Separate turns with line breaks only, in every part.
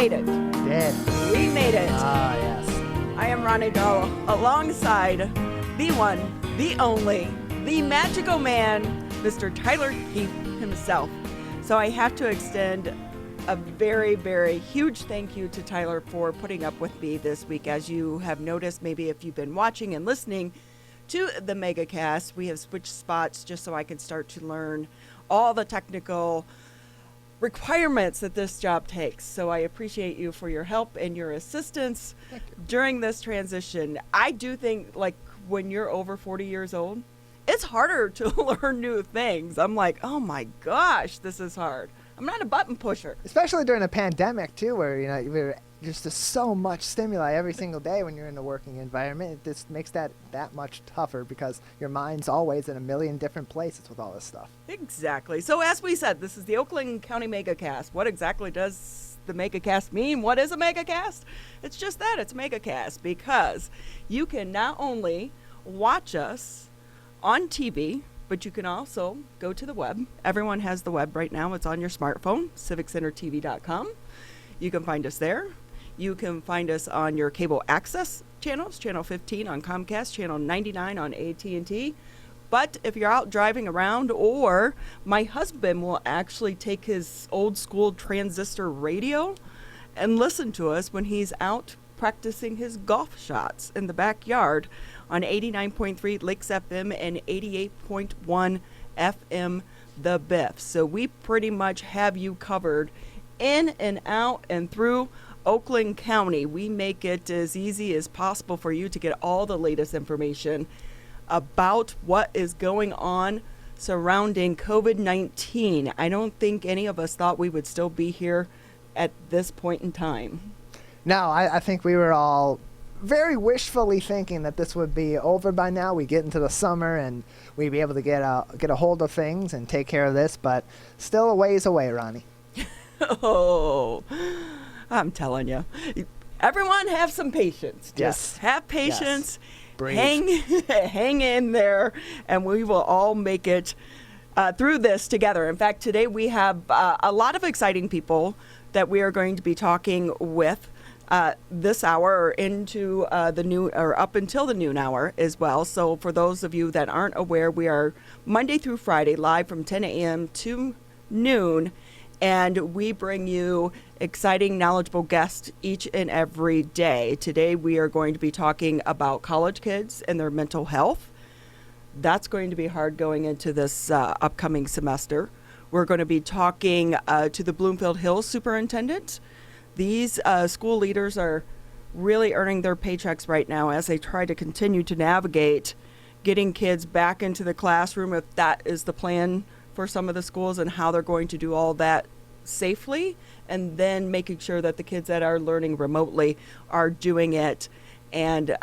made it.
Did.
We made it.
Ah, yes.
I am Ronnie Dahl, alongside the one, the only, the magical man, Mr. Tyler Keefe himself. So I have to extend a very, very huge thank you to Tyler for putting up with me this week. As you have noticed, maybe if you've been watching and listening to the Megacast, we have switched spots just so I can start to learn all the technical requirements that this job takes. So I appreciate you for your help and your assistance during this transition. I do think, like, when you're over 40 years old, it's harder to learn new things. I'm like, oh my gosh, this is hard. I'm not a button pusher.
Especially during a pandemic, too, where, there's just so much stimuli every single day when you're in the working environment. It just makes that much tougher because your mind's always in a million different places with all this stuff.
Exactly. So as we said, this is the Oakland County Megacast. What exactly does the Megacast mean? What is a Megacast? It's just that. It's a Megacast because you can not only watch us on TV, but you can also go to the web. Everyone has the web right now. It's on your smartphone, civiccentertv.com. You can find us there. You can find us on your cable access channels, channel 15 on Comcast, channel 99 on AT&T. But if you're out driving around, or my husband will actually take his old school transistor radio and listen to us when he's out practicing his golf shots in the backyard on 89.3 Lakes FM and 88.1 FM The Biff. So we pretty much have you covered in and out and through Oakland County. We make it as easy as possible for you to get all the latest information about what is going on surrounding COVID-19. I don't think any of us thought we would still be here at this point in time.
No, I think we were all very wishfully thinking that this would be over by now. We get into the summer and we'd be able to get a hold of things and take care of this, but still a ways away, Ronnie.
Oh, I'm telling you. Everyone have some patience. Just have patience. Yes. Hang in there, and we will all make it through this together. In fact, today we have a lot of exciting people that we are going to be talking with this hour or into the noon, or up until the noon hour as well. So for those of you that aren't aware, we are Monday through Friday live from 10 a.m. to noon. And we bring you exciting, knowledgeable guests each and every day. Today, we are going to be talking about college kids and their mental health. That's going to be hard going into this upcoming semester. We're going to be talking to the Bloomfield Hills Superintendent. These school leaders are really earning their paychecks right now as they try to continue to navigate getting kids back into the classroom, if that is the plan for some of the schools, and how they're going to do all that safely, and then making sure that the kids that are learning remotely are doing it and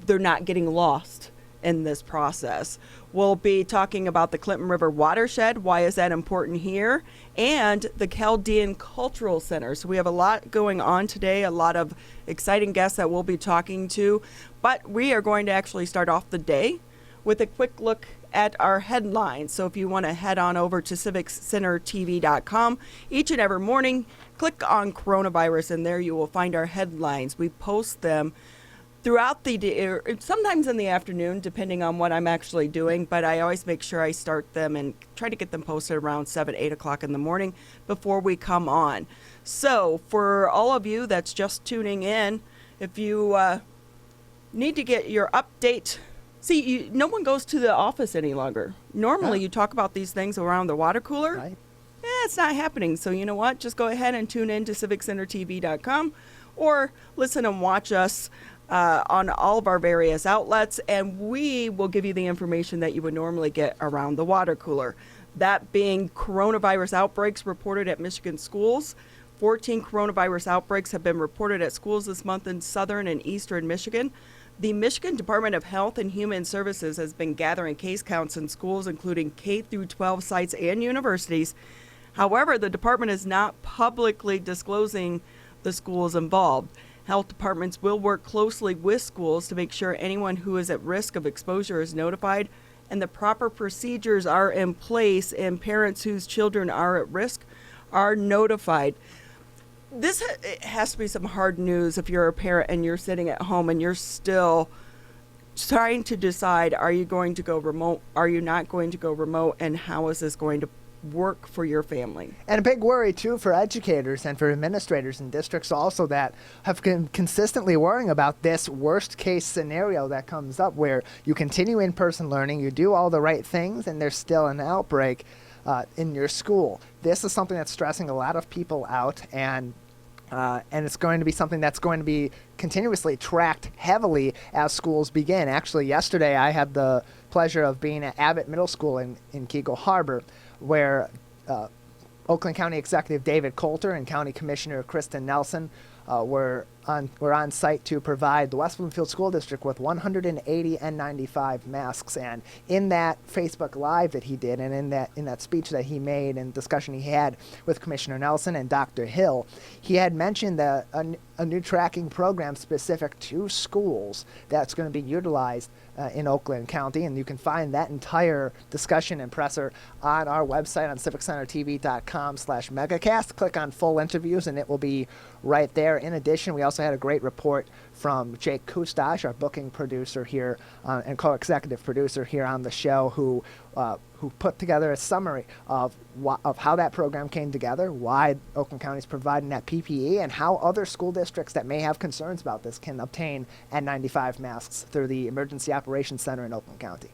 they're not getting lost in this process. We'll be talking about the Clinton River Watershed. Why is that important here? And the Chaldean Cultural Center. So we have a lot going on today, a lot of exciting guests that we'll be talking to, but we are going to actually start off the day with a quick look at our headlines. So if you want to head on over to civiccentertv.com each and every morning, click on coronavirus, and there you will find our headlines. We post them throughout the day, or sometimes in the afternoon, depending on what I'm actually doing, but I always make sure I start them and try to get them posted around 8 o'clock in the morning before we come on. So for all of you that's just tuning in, if you need to get your update. See, no one goes to the office any longer. Normally, you talk about these things around the water cooler.
Right.
It's not happening. So you know what? Just go ahead and tune in to civiccentertv.com or listen and watch us on all of our various outlets, and we will give you the information that you would normally get around the water cooler. That being coronavirus outbreaks reported at Michigan schools. 14 coronavirus outbreaks have been reported at schools this month in southern and eastern Michigan. The Michigan Department of Health and Human Services has been gathering case counts in schools, including K through 12 sites and universities. However, the department is not publicly disclosing the schools involved. Health departments will work closely with schools to make sure anyone who is at risk of exposure is notified and the proper procedures are in place, and parents whose children are at risk are notified. it has to be some hard news if you're a parent and you're sitting at home and you're still trying to decide, are you going to go remote? Are you not going to go remote? And how is this going to work for your family?
And a big worry, too, for educators and for administrators in districts also that have been consistently worrying about this worst-case scenario that comes up where you continue in-person learning, you do all the right things, and there's still an outbreak in your school. This is something that's stressing a lot of people out, and it's going to be something that's going to be continuously tracked heavily as schools begin. Actually, yesterday I had the pleasure of being at Abbott Middle School in Keagle Harbor, where Oakland County Executive David Coulter and County Commissioner Kristen Nelson were on site to provide the West Bloomfield School District with 180 N95 masks. And in that Facebook Live that he did, and in that speech that he made and discussion he had with Commissioner Nelson and Dr. Hill, he had mentioned that a new tracking program specific to schools that's going to be utilized in Oakland County. And you can find that entire discussion and presser on our website on civiccentertv.com/megacast. Click on full interviews and it will be right there. In addition, we also had a great report from Jake Kustash, our booking producer here and co-executive producer here on the show, who put together a summary of how that program came together, why Oakland County is providing that PPE, and how other school districts that may have concerns about this can obtain N95 masks through the Emergency Operations Center in Oakland County.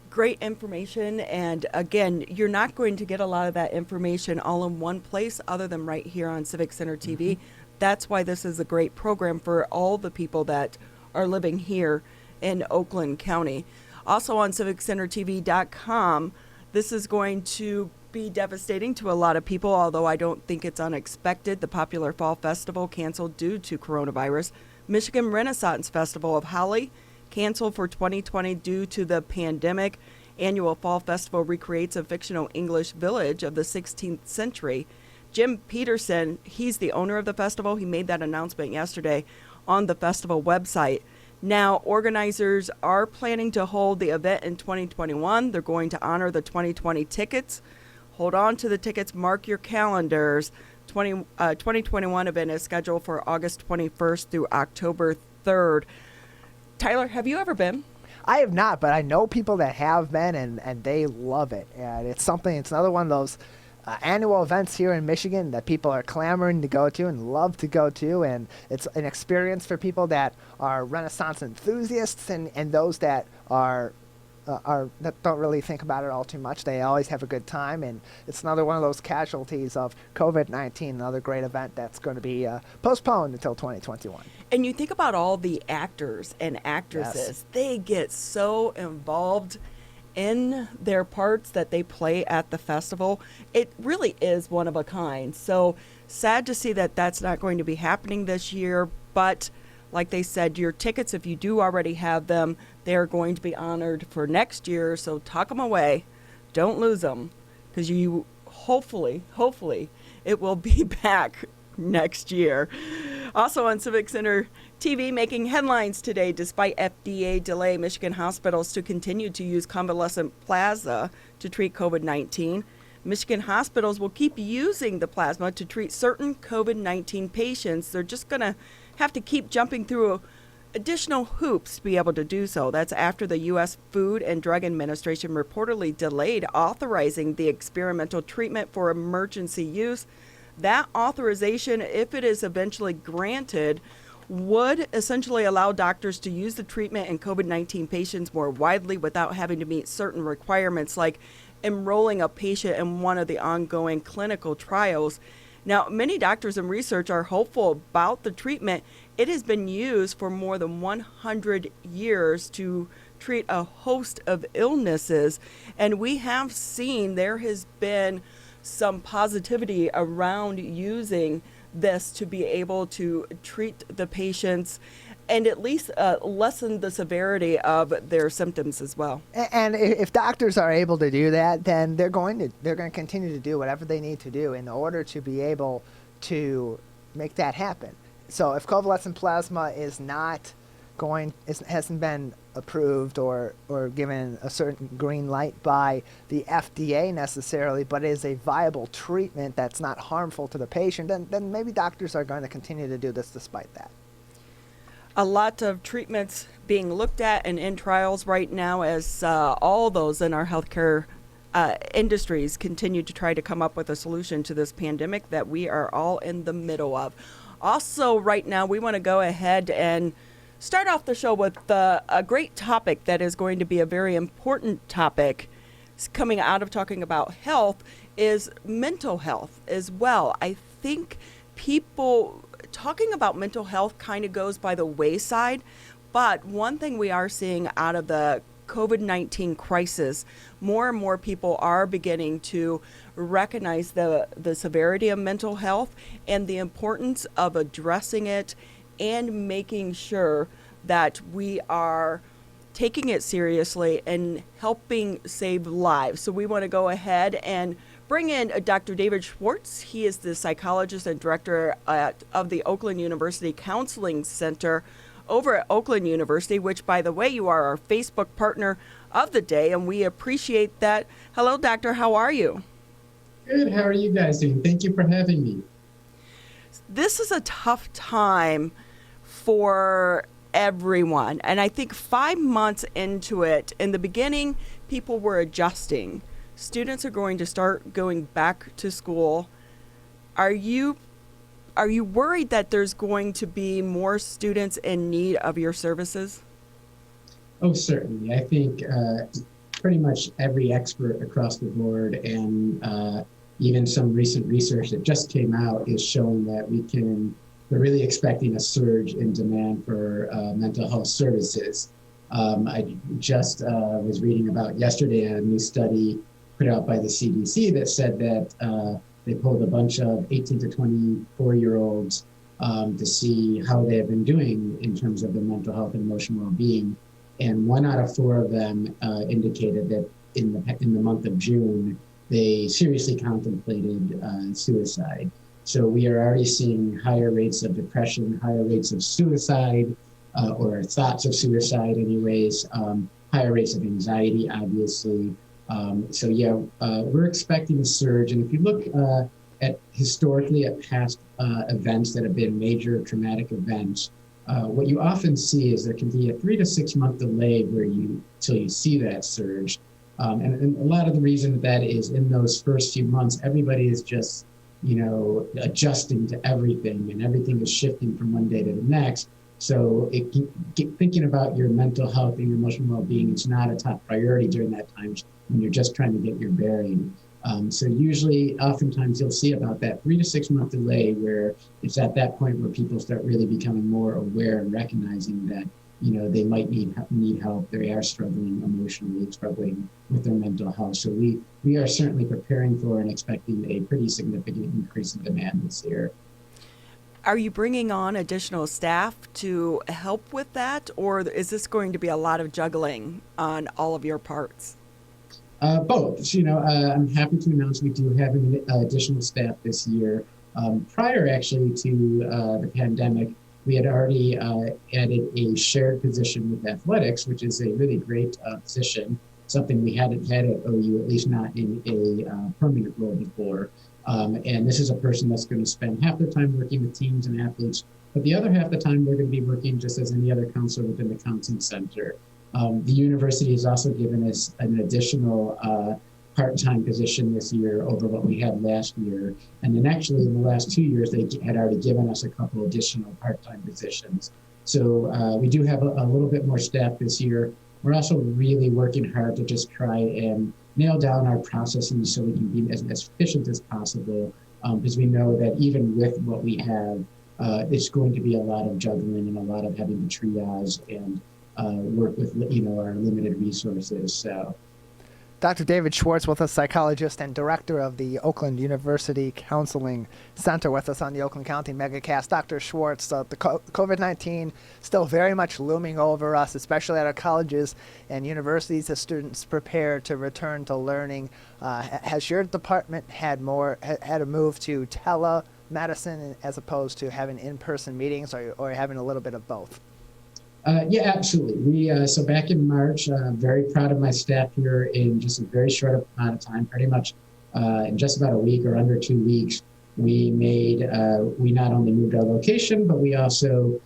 Great information, and again, you're not going to get a lot of that information all in one place other than right here on Civic Center TV. Mm-hmm. That's why this is a great program for all the people that are living here in Oakland County. Also on civiccentertv.com, this is going to be devastating to a lot of people, although I don't think it's unexpected. The popular Fall Festival canceled due to coronavirus. Michigan Renaissance Festival of Holly canceled for 2020 due to the pandemic. Annual Fall Festival recreates a fictional English village of the 16th century. Jim Peterson, he's the owner of the festival. He made that announcement yesterday on the festival website. Now, organizers are planning to hold the event in 2021. They're going to honor the 2020 tickets. Hold on to the tickets. Mark your calendars. 2021 event is scheduled for August 21st through October 3rd. Tyler, have you ever been?
I have not, but I know people that have been, and they love it. And it's another one of those annual events here in Michigan that people are clamoring to go to and love to go to, and it's an experience for people that are Renaissance enthusiasts and those that are that don't really think about it all too much. They always have a good time, and it's another one of those casualties of COVID-19, another great event that's going to be postponed until 2021.
And you think about all the actors and actresses, yes. They get so involved in their parts that they play at the festival. It really is one of a kind. So sad to see that that's not going to be happening this year, but like they said, your tickets, if you do already have them, they're going to be honored for next year. So tuck them away. Don't lose them, because you hopefully it will be back next year. Also on Civic Center TV, making headlines today despite FDA delay, Michigan hospitals to continue to use convalescent plasma to treat COVID-19. Michigan hospitals will keep using the plasma to treat certain COVID-19 patients. They're just going to have to keep jumping through additional hoops to be able to do so. That's after the U.S. Food and Drug Administration reportedly delayed authorizing the experimental treatment for emergency use. That authorization, if it is eventually granted, would essentially allow doctors to use the treatment in COVID-19 patients more widely without having to meet certain requirements like enrolling a patient in one of the ongoing clinical trials. Now, many doctors and research are hopeful about the treatment. It has been used for more than 100 years to treat a host of illnesses, and we have seen there has been some positivity around using this to be able to treat the patients and at least lessen the severity of their symptoms as well.
And if doctors are able to do that, then they're going to continue to do whatever they need to do in order to be able to make that happen. So if convalescent plasma is not hasn't been approved or given a certain green light by the FDA necessarily, but is a viable treatment that's not harmful to the patient, then maybe doctors are going to continue to do this despite that.
A lot of treatments being looked at and in trials right now as all those in our healthcare industries continue to try to come up with a solution to this pandemic that we are all in the middle of. Also, right now, we want to go ahead and start off the show with a great topic that is going to be a very important topic coming out of talking about health is mental health as well. I think people talking about mental health kind of goes by the wayside, but one thing we are seeing out of the COVID-19 crisis, more and more people are beginning to recognize the severity of mental health and the importance of addressing it and making sure that we are taking it seriously and helping save lives. So we want to go ahead and bring in Dr. David Schwartz. He is the psychologist and director of the Oakland University Counseling Center over at Oakland University, which, by the way, you are our Facebook partner of the day, and we appreciate that. Hello, Doctor. How are you?
Good. How are you guys doing? Thank you for having me.
This is a tough time for everyone. And I think 5 months into it, in the beginning, people were adjusting. Students are going to start going back to school. Are you worried that there's going to be more students in need of your services?
Oh, certainly. I think pretty much every expert across the board and even some recent research that just came out is showing that we're really expecting a surge in demand for mental health services. I just was reading about yesterday a new study put out by the CDC that said that they pulled a bunch of 18 to 24-year-olds to see how they have been doing in terms of their mental health and emotional well-being. And 1 out of 4 of them indicated that in the month of June, they seriously contemplated suicide. So we are already seeing higher rates of depression, higher rates of suicide, or thoughts of suicide anyways, higher rates of anxiety, obviously. We're expecting a surge. And if you look historically at past events that have been major traumatic events, what you often see is there can be a 3 to 6 month delay till you see that surge. And a lot of the reason that is in those first few months, everybody is just, adjusting to everything, and everything is shifting from one day to the next. So thinking about your mental health and your emotional well-being, it's not a top priority during that time when you're just trying to get your bearing. So oftentimes you'll see about that 3 to 6 month delay where it's at that point where people start really becoming more aware and recognizing that, they might need help. They are struggling emotionally, struggling with their mental health. So we are certainly preparing for and expecting a pretty significant increase in demand this year.
Are you bringing on additional staff to help with that, or is this going to be a lot of juggling on all of your parts?
Both. I'm happy to announce we do have an additional staff this year. Prior actually to the pandemic, we had already added a shared position with athletics, which is a really great position, something we hadn't had at OU, at least not in a permanent role before. And this is a person that's going to spend half their time working with teams and athletes, but the other half the time they're going to be working just as any other counselor within the counseling center. The university has also given us an additional part-time position this year over what we had last year. And then actually in the last 2 years, they had already given us a couple additional part-time positions. So we do have a little bit more staff this year. We're also really working hard to just try and nail down our processes so we can be as efficient as possible, because we know that even with what we have, it's going to be a lot of juggling and a lot of having to triage and work with our limited resources. So,
Dr. David Schwartz with us, psychologist and director of the Oakland University Counseling Center, with us on the Oakland County Megacast. Dr. Schwartz, the COVID-19 still very much looming over us, especially at our colleges and universities as students prepare to return to learning. Has your department had a move to telemedicine as opposed to having in-person meetings, or having a little bit of both?
Yeah, absolutely. So back in March, very proud of my staff here in just a very short amount of time, pretty much in just about a week or under 2 weeks, we not only moved our location, but we also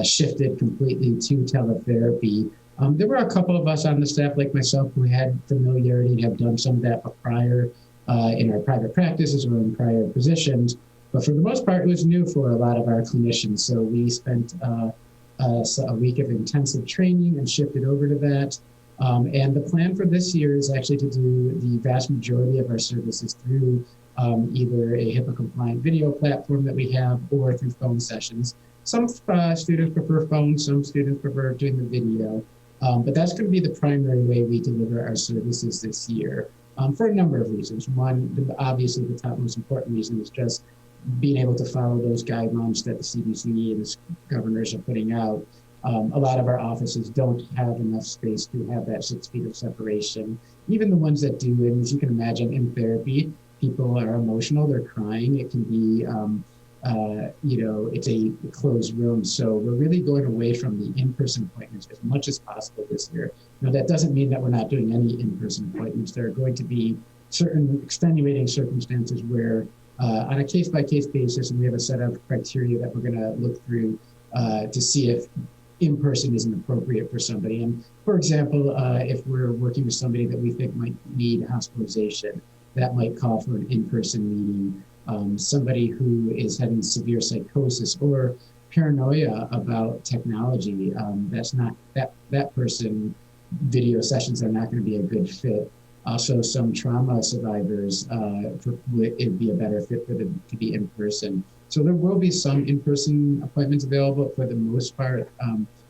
shifted completely to teletherapy. There were a couple of us on the staff, like myself, who had familiarity and have done some of that prior in our private practices or in prior positions. But for the most part, it was new for a lot of our clinicians. So we spent a week of intensive training and shifted over to that. And the plan for this year is actually to do the vast majority of our services through either a HIPAA-compliant video platform that we have or through phone sessions. Some students prefer phone, some students prefer doing the video. But that's going to be the primary way we deliver our services this year for a number of reasons. One, obviously the top most important reason is just being able to follow those guidelines that the CDC and the governors are putting out. A lot of our offices don't have enough space to have that 6 feet of separation. Even the ones that do, and as you can imagine, in therapy, people are emotional, they're crying. It can be, it's a closed room. So we're really going away from the in-person appointments as much as possible this year. Now, that doesn't mean that we're not doing any in-person appointments. There are going to be certain extenuating circumstances where on a case-by-case basis, and we have a set of criteria that we're going to look through to see if in-person isn't appropriate for somebody. And for example, if we're working with somebody that we think might need hospitalization, that might call for an in-person meeting. Somebody who is having severe psychosis or paranoia about technology, that's not that person. Video sessions are not going to be a good fit. Also, some trauma survivors, it'd be a better fit for them to be in person. So there will be some in-person appointments available. For the most part,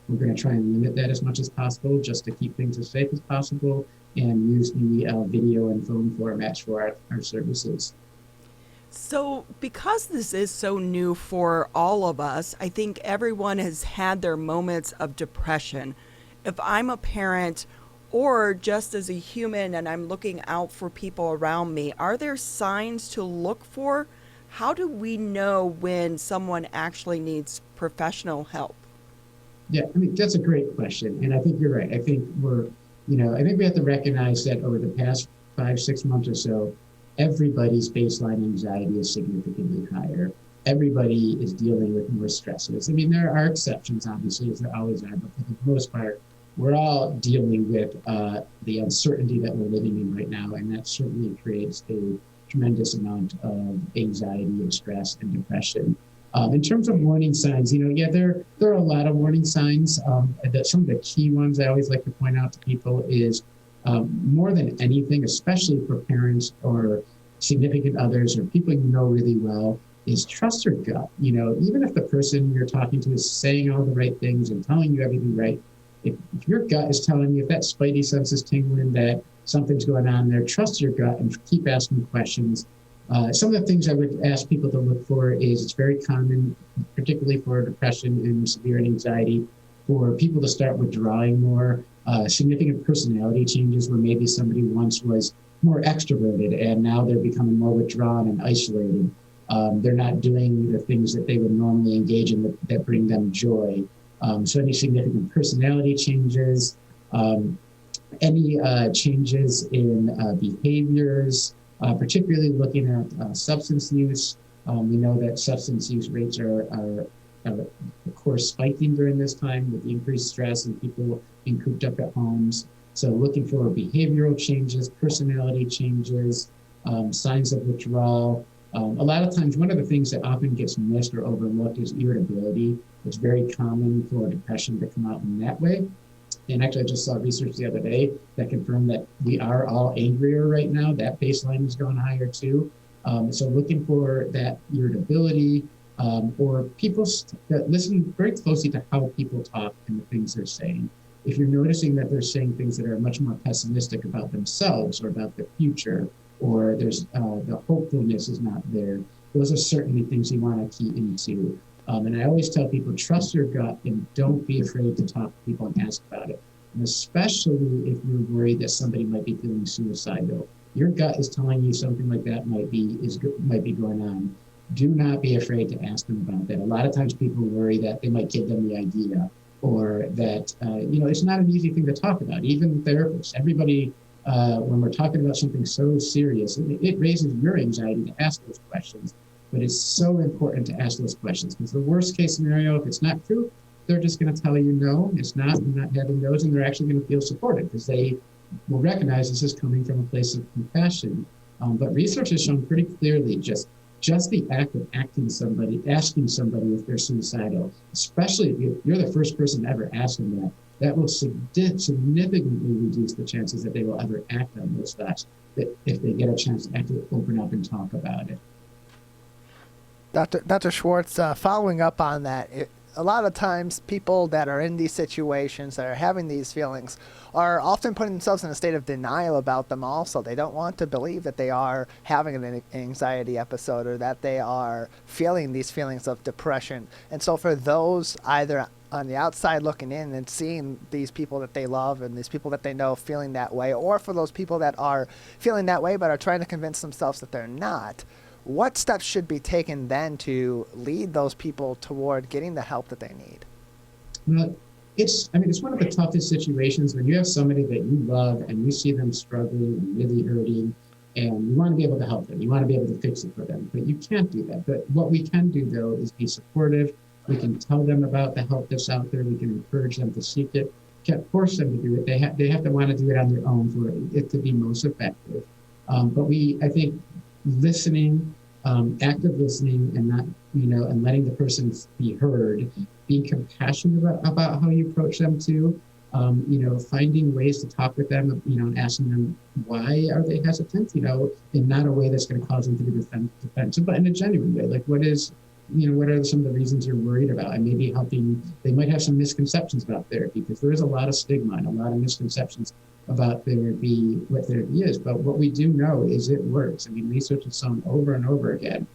we're going to try and limit that as much as possible, just to keep things as safe as possible, and use the video and phone formats for our services.
So because this is so new for all of us, I think everyone has had their moments of depression. If I'm a parent or just as a human and I'm looking out for people around me, are there signs to look for? How do we know when someone actually needs professional help?
Yeah, I mean, that's a great question. And I think you're right. I think I think we have to recognize that over the past 5-6 months or so, everybody's baseline anxiety is significantly higher. Everybody is dealing with more stresses. I mean, there are exceptions, obviously, as there always are, but for the most part, we're all dealing with the uncertainty that we're living in right now, and that certainly creates a tremendous amount of anxiety and stress and depression. In terms of warning signs, there are a lot of warning signs. Some of the key ones I always like to point out to people is more than anything, especially for parents or significant others or people you know really well, is trust your gut. Even if the person you're talking to is saying all the right things and telling you everything right, if your gut is telling you, if that spidey sense is tingling, that something's going on there, trust your gut and keep asking questions. Some of the things I would ask people to look for is it's very common, particularly for depression and severe anxiety, for people to start withdrawing more, significant personality changes where maybe somebody once was more extroverted and now they're becoming more withdrawn and isolated. They're not doing the things that they would normally engage in that bring them joy. So any significant personality changes, any changes in behaviors, particularly looking at substance use. We know that substance use rates are of course spiking during this time with the increased stress and people being cooped up at homes. So looking for behavioral changes, personality changes, signs of withdrawal. A lot of times, one of the things that often gets missed or overlooked is irritability. It's very common for depression to come out in that way. And actually, I just saw research the other day that confirmed that we are all angrier right now. That baseline has gone higher too. So looking for that irritability or people listen very closely to how people talk and the things they're saying. If you're noticing that they're saying things that are much more pessimistic about themselves or about the future, or there's the hopefulness is not there, those are certainly things you want to key into. And I always tell people, trust your gut and don't be afraid to talk to people and ask about it. And especially if you're worried that somebody might be feeling suicidal. Your gut is telling you something like that might be going on. Do not be afraid to ask them about that. A lot of times people worry that they might give them the idea or that, it's not an easy thing to talk about. Even therapists, everybody, when we're talking about something so serious, it raises your anxiety to ask those questions. But it's so important to ask those questions, because the worst case scenario, if it's not true, they're just going to tell you, no, it's not, I'm not having those, and they're actually going to feel supported because they will recognize this is coming from a place of compassion. But research has shown pretty clearly just the act of asking somebody if they're suicidal, especially if you're the first person to ever ask them that will significantly reduce the chances that they will ever act on those thoughts, that if they get a chance to actually open up and talk about it.
Dr. Schwartz, following up on that, a lot of times people that are in these situations, that are having these feelings, are often putting themselves in a state of denial about them also. They don't want to believe that they are having an anxiety episode or that they are feeling these feelings of depression. And so for those either on the outside looking in and seeing these people that they love and these people that they know feeling that way, or for those people that are feeling that way but are trying to convince themselves that they're not, what steps should be taken then to lead those people toward getting the help that they need?
Well, it's one of the toughest situations when you have somebody that you love and you see them struggling and really hurting, and you want to be able to help them. You want to be able to fix it for them, but you can't do that. But what we can do, though, is be supportive. We can tell them about the help that's out there. We can encourage them to seek it. Can't force them to do it. They have to want to do it on their own for it to be most effective. But I think listening, active listening, and not, and letting the person be heard, being compassionate about how you approach them too, finding ways to talk with them, and asking them why are they hesitant, in not a way that's going to cause them to be defensive, but in a genuine way. Like, what are some of the reasons you're worried about? And maybe they might have some misconceptions about therapy, because there is a lot of stigma and a lot of misconceptions about therapy, what therapy is. But what we do know is it works. Research has shown over and over again,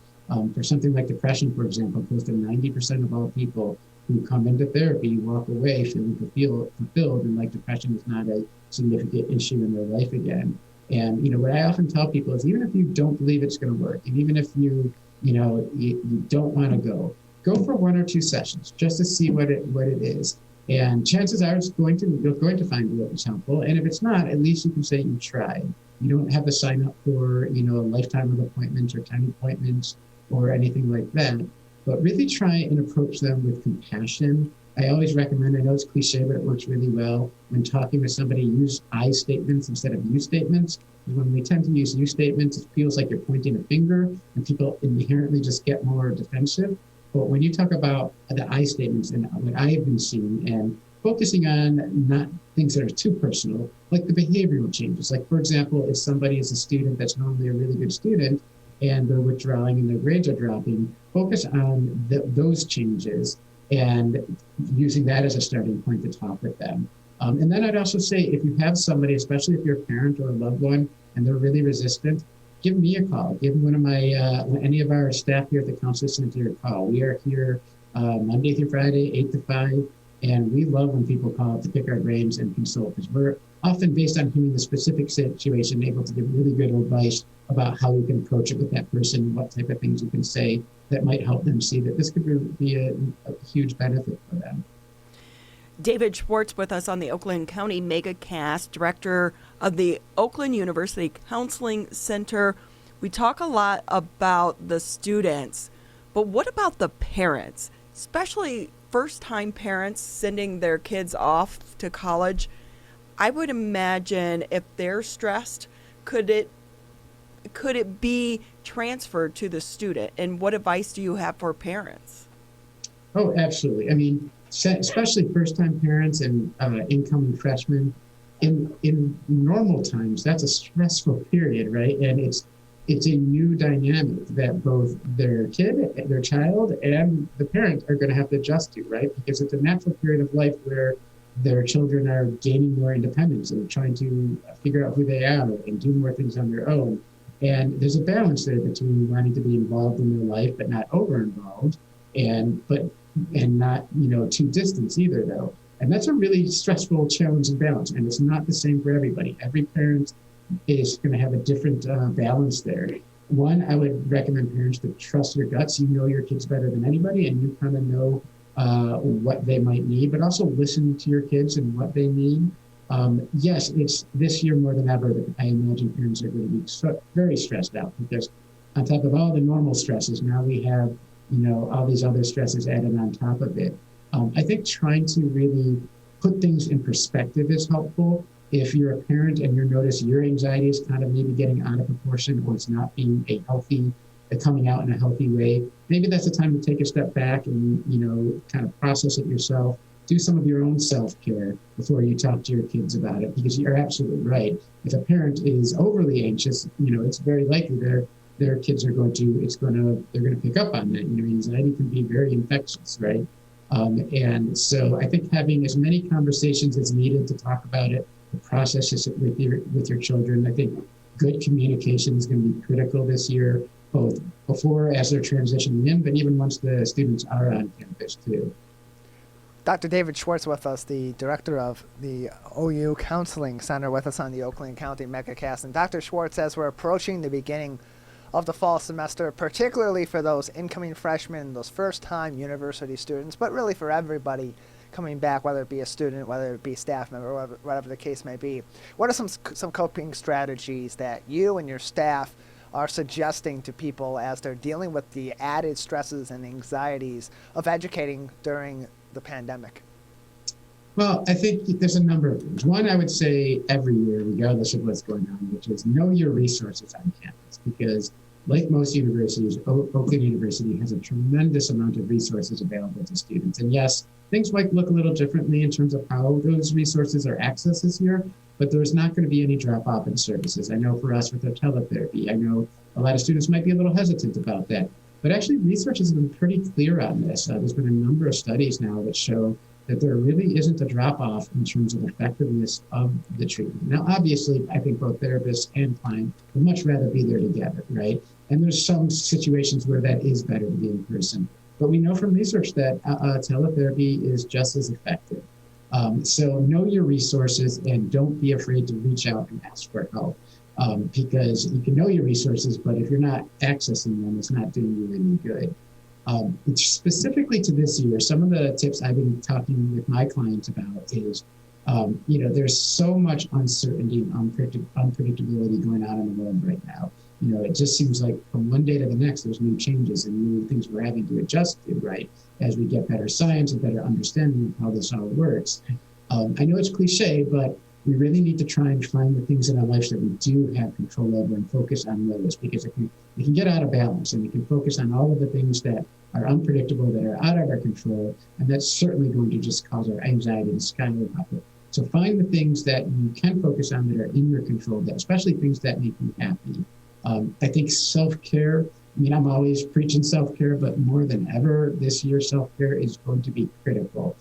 for something like depression, for example, close to 90% of all people who come into therapy walk away feeling fulfilled and like depression is not a significant issue in their life again. And, what I often tell people is, even if you don't believe it's going to work, and even if you don't want to go for 1 or 2 sessions just to see what it is. And chances are you're going to find it was helpful. And if it's not, at least you can say you tried. You don't have to sign up for, a lifetime of appointments or 10 appointments or anything like that. But really try and approach them with compassion. I always recommend, I know it's cliche, but it works really well, when talking with somebody, use I statements instead of you statements. When we tend to use you statements, it feels like you're pointing a finger, and people inherently just get more defensive. But when you talk about the I statements and what I have been seeing, and focusing on not things that are too personal, like the behavioral changes. Like, for example, if somebody is a student that's normally a really good student and they're withdrawing and their grades are dropping, focus on those changes and using that as a starting point to talk with them. And then I'd also say, if you have somebody, especially if you're a parent or a loved one, and they're really resistant, give me a call. Give one of any of our staff here at the Counselor Center a call. We are here Monday through Friday, 8 to 5, and we love when people call to pick our brains and consult, because we're often, based on hearing the specific situation, able to give really good advice about how you can approach it with that person, what type of things you can say that might help them see that this could be a huge benefit for them.
David Schwartz with us on the Oakland County Megacast, director of the Oakland University Counseling Center. We talk a lot about the students, but what about the parents, especially first-time parents sending their kids off to college? I would imagine if they're stressed, could it be transferred to the student? And what advice do you have for parents?
Oh, absolutely. Especially first-time parents and incoming freshmen, in normal times, that's a stressful period, right? And it's a new dynamic that both their child, and the parent are going to have to adjust to, right? Because it's a natural period of life where their children are gaining more independence and trying to figure out who they are and do more things on their own. And there's a balance there between wanting to be involved in their life, but not over-involved, and not, too distant either, though. And that's a really stressful, challenging balance. And it's not the same for everybody. Every parent is going to have a different balance there. One, I would recommend parents to trust your guts. You know your kids better than anybody, and you kind of know what they might need, but also listen to your kids and what they need. Yes, it's this year more than ever that I imagine parents are going to be very stressed out, because on top of all the normal stresses, now we have, all these other stresses added on top of it. I think trying to really put things in perspective is helpful. If you're a parent and you notice your anxiety is kind of maybe getting out of proportion, or it's not being coming out in a healthy way, maybe that's the time to take a step back and, kind of process it yourself. Do some of your own self-care before you talk to your kids about it, because you're absolutely right. If a parent is overly anxious, it's very likely their kids are they're going to pick up on that. Anxiety can be very infectious, right? And so I think having as many conversations as needed to talk about it, to process it with your children. I think good communication is going to be critical this year, both before, as they're transitioning in, but even once the students are on campus too.
Dr. David Schwartz with us, the director of the OU Counseling Center, with us on the Oakland County Megacast. And Dr. Schwartz, as we're approaching the beginning of the fall semester, particularly for those incoming freshmen, those first-time university students, but really for everybody coming back, whether it be a student, whether it be staff member, whatever the case may be, what are some coping strategies that you and your staff are suggesting to people as they're dealing with the added stresses and anxieties of educating during the pandemic?
Well, I think there's a number of things. One, I would say every year, regardless of what's going on, which is know your resources on campus, because like most universities, Oakland University has a tremendous amount of resources available to students. And yes, things might look a little differently in terms of how those resources are accessed this year, but there's not going to be any drop-off in services. I know for us with our teletherapy, I know a lot of students might be a little hesitant about that. But actually, research has been pretty clear on this. There's been a number of studies now that show that there really isn't a drop-off in terms of effectiveness of the treatment. Now, obviously, I think both therapists and client would much rather be there together, right? And there's some situations where that is better to be in person. But we know from research that teletherapy is just as effective. So know your resources and don't be afraid to reach out and ask for help. Because you can know your resources, but if you're not accessing them, it's not doing you any good. Specifically to this year, some of the tips I've been talking with my clients about is, there's so much uncertainty and unpredictability going on in the world right now. It just seems like from one day to the next, there's new changes and new things we're having to adjust to, right? As we get better science and better understanding of how this all works. I know it's cliche, but we really need to try and find the things in our lives that we do have control over and focus on those, because if we can get out of balance and we can focus on all of the things that are unpredictable, that are out of our control, and that's certainly going to just cause our anxiety to skyrocket. So find the things that you can focus on that are in your control, that especially things that make you happy. I think self-care, I'm always preaching self-care, but more than ever this year, self-care is going to be critical,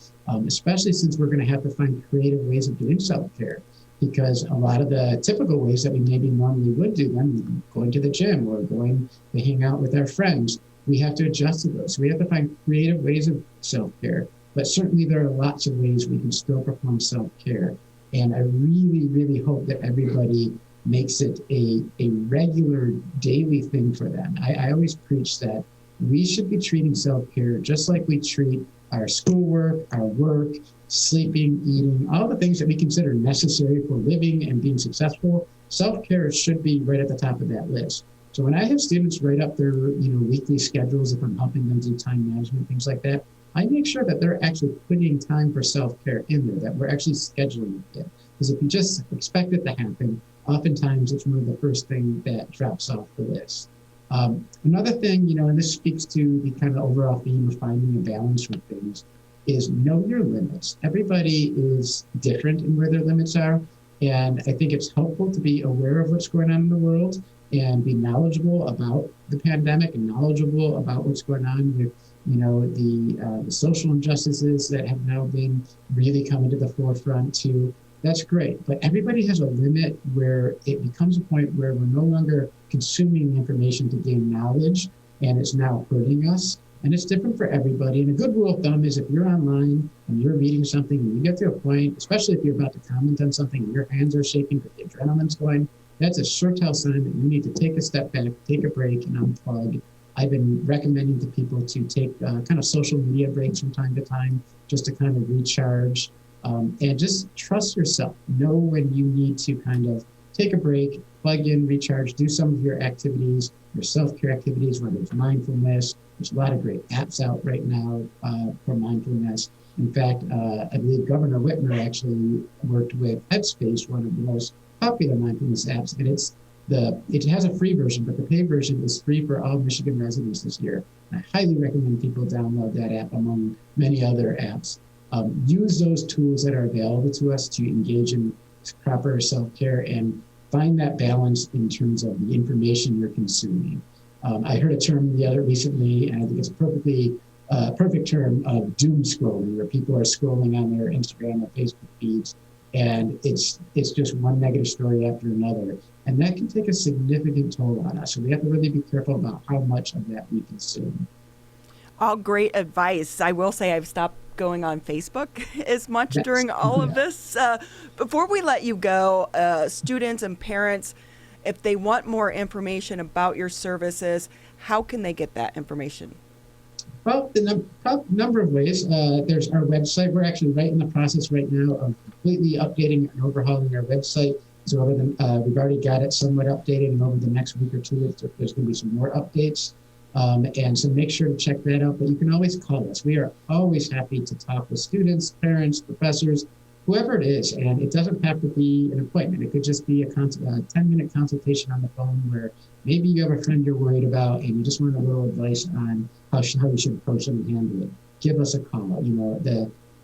especially since we're going to have to find creative ways of doing self-care, because a lot of the typical ways that we maybe normally would do them, going to the gym or going to hang out with our friends, we have to adjust to those. So we have to find creative ways of self-care, but certainly there are lots of ways we can still perform self-care. And I really, really hope that everybody makes it a regular daily thing for them. I always preach that we should be treating self-care just like we treat our schoolwork, our work, sleeping, eating, all the things that we consider necessary for living and being successful. Self-care should be right at the top of that list. So when I have students write up their weekly schedules, if I'm helping them do time management, things like that, I make sure that they're actually putting time for self-care in there, that we're actually scheduling it. Because if you just expect it to happen, oftentimes it's one of the first things that drops off the list. Another thing, and this speaks to the kind of overall theme of finding a balance with things, is know your limits. Everybody is different in where their limits are. And I think it's helpful to be aware of what's going on in the world and be knowledgeable about the pandemic and knowledgeable about what's going on with the social injustices that have now been really coming to the forefront too. That's great, but everybody has a limit where it becomes a point where we're no longer consuming information to gain knowledge, and it's now hurting us. And it's different for everybody. And a good rule of thumb is if you're online and you're reading something and you get to a point, especially if you're about to comment on something and your hands are shaking but the adrenaline's going, that's a sure tell sign that you need to take a step back, take a break, and unplug I've been recommending to people to take kind of social media breaks from time to time, just to kind of recharge, and just trust yourself. Know when you need to kind of take a break, plug in, recharge, do some of your activities, your self-care activities, whether it's mindfulness. There's a lot of great apps out right now for mindfulness. In fact, I believe Governor Whitmer actually worked with Headspace, one of the most popular mindfulness apps, and it has a free version, but the paid version is free for all Michigan residents this year. I highly recommend people download that app among many other apps. Use those tools that are available to us to engage in proper self-care and find that balance in terms of the information you're consuming. I heard a term recently, and I think it's a perfect term of doom scrolling, where people are scrolling on their Instagram or Facebook feeds, and it's just one negative story after another. And that can take a significant toll on us. So we have to really be careful about how much of that we consume.
All great advice. I will say I've stopped going on Facebook as much during all of this. Before we let you go, students and parents, if they want more information about your services, how can they get that information?
Well, a number of ways. There's our website. We're actually right in the process right now of completely updating and overhauling our website. So we've already got it somewhat updated, and over the next week or two, there's going to be some more updates. And so make sure to check that out. But you can always call us. We are always happy to talk with students, parents, professors, whoever it is. And it doesn't have to be an appointment. It could just be a 10-minute consultation on the phone where maybe you have a friend you're worried about and you just want a little advice on how you should approach them and handle it. Give us a call.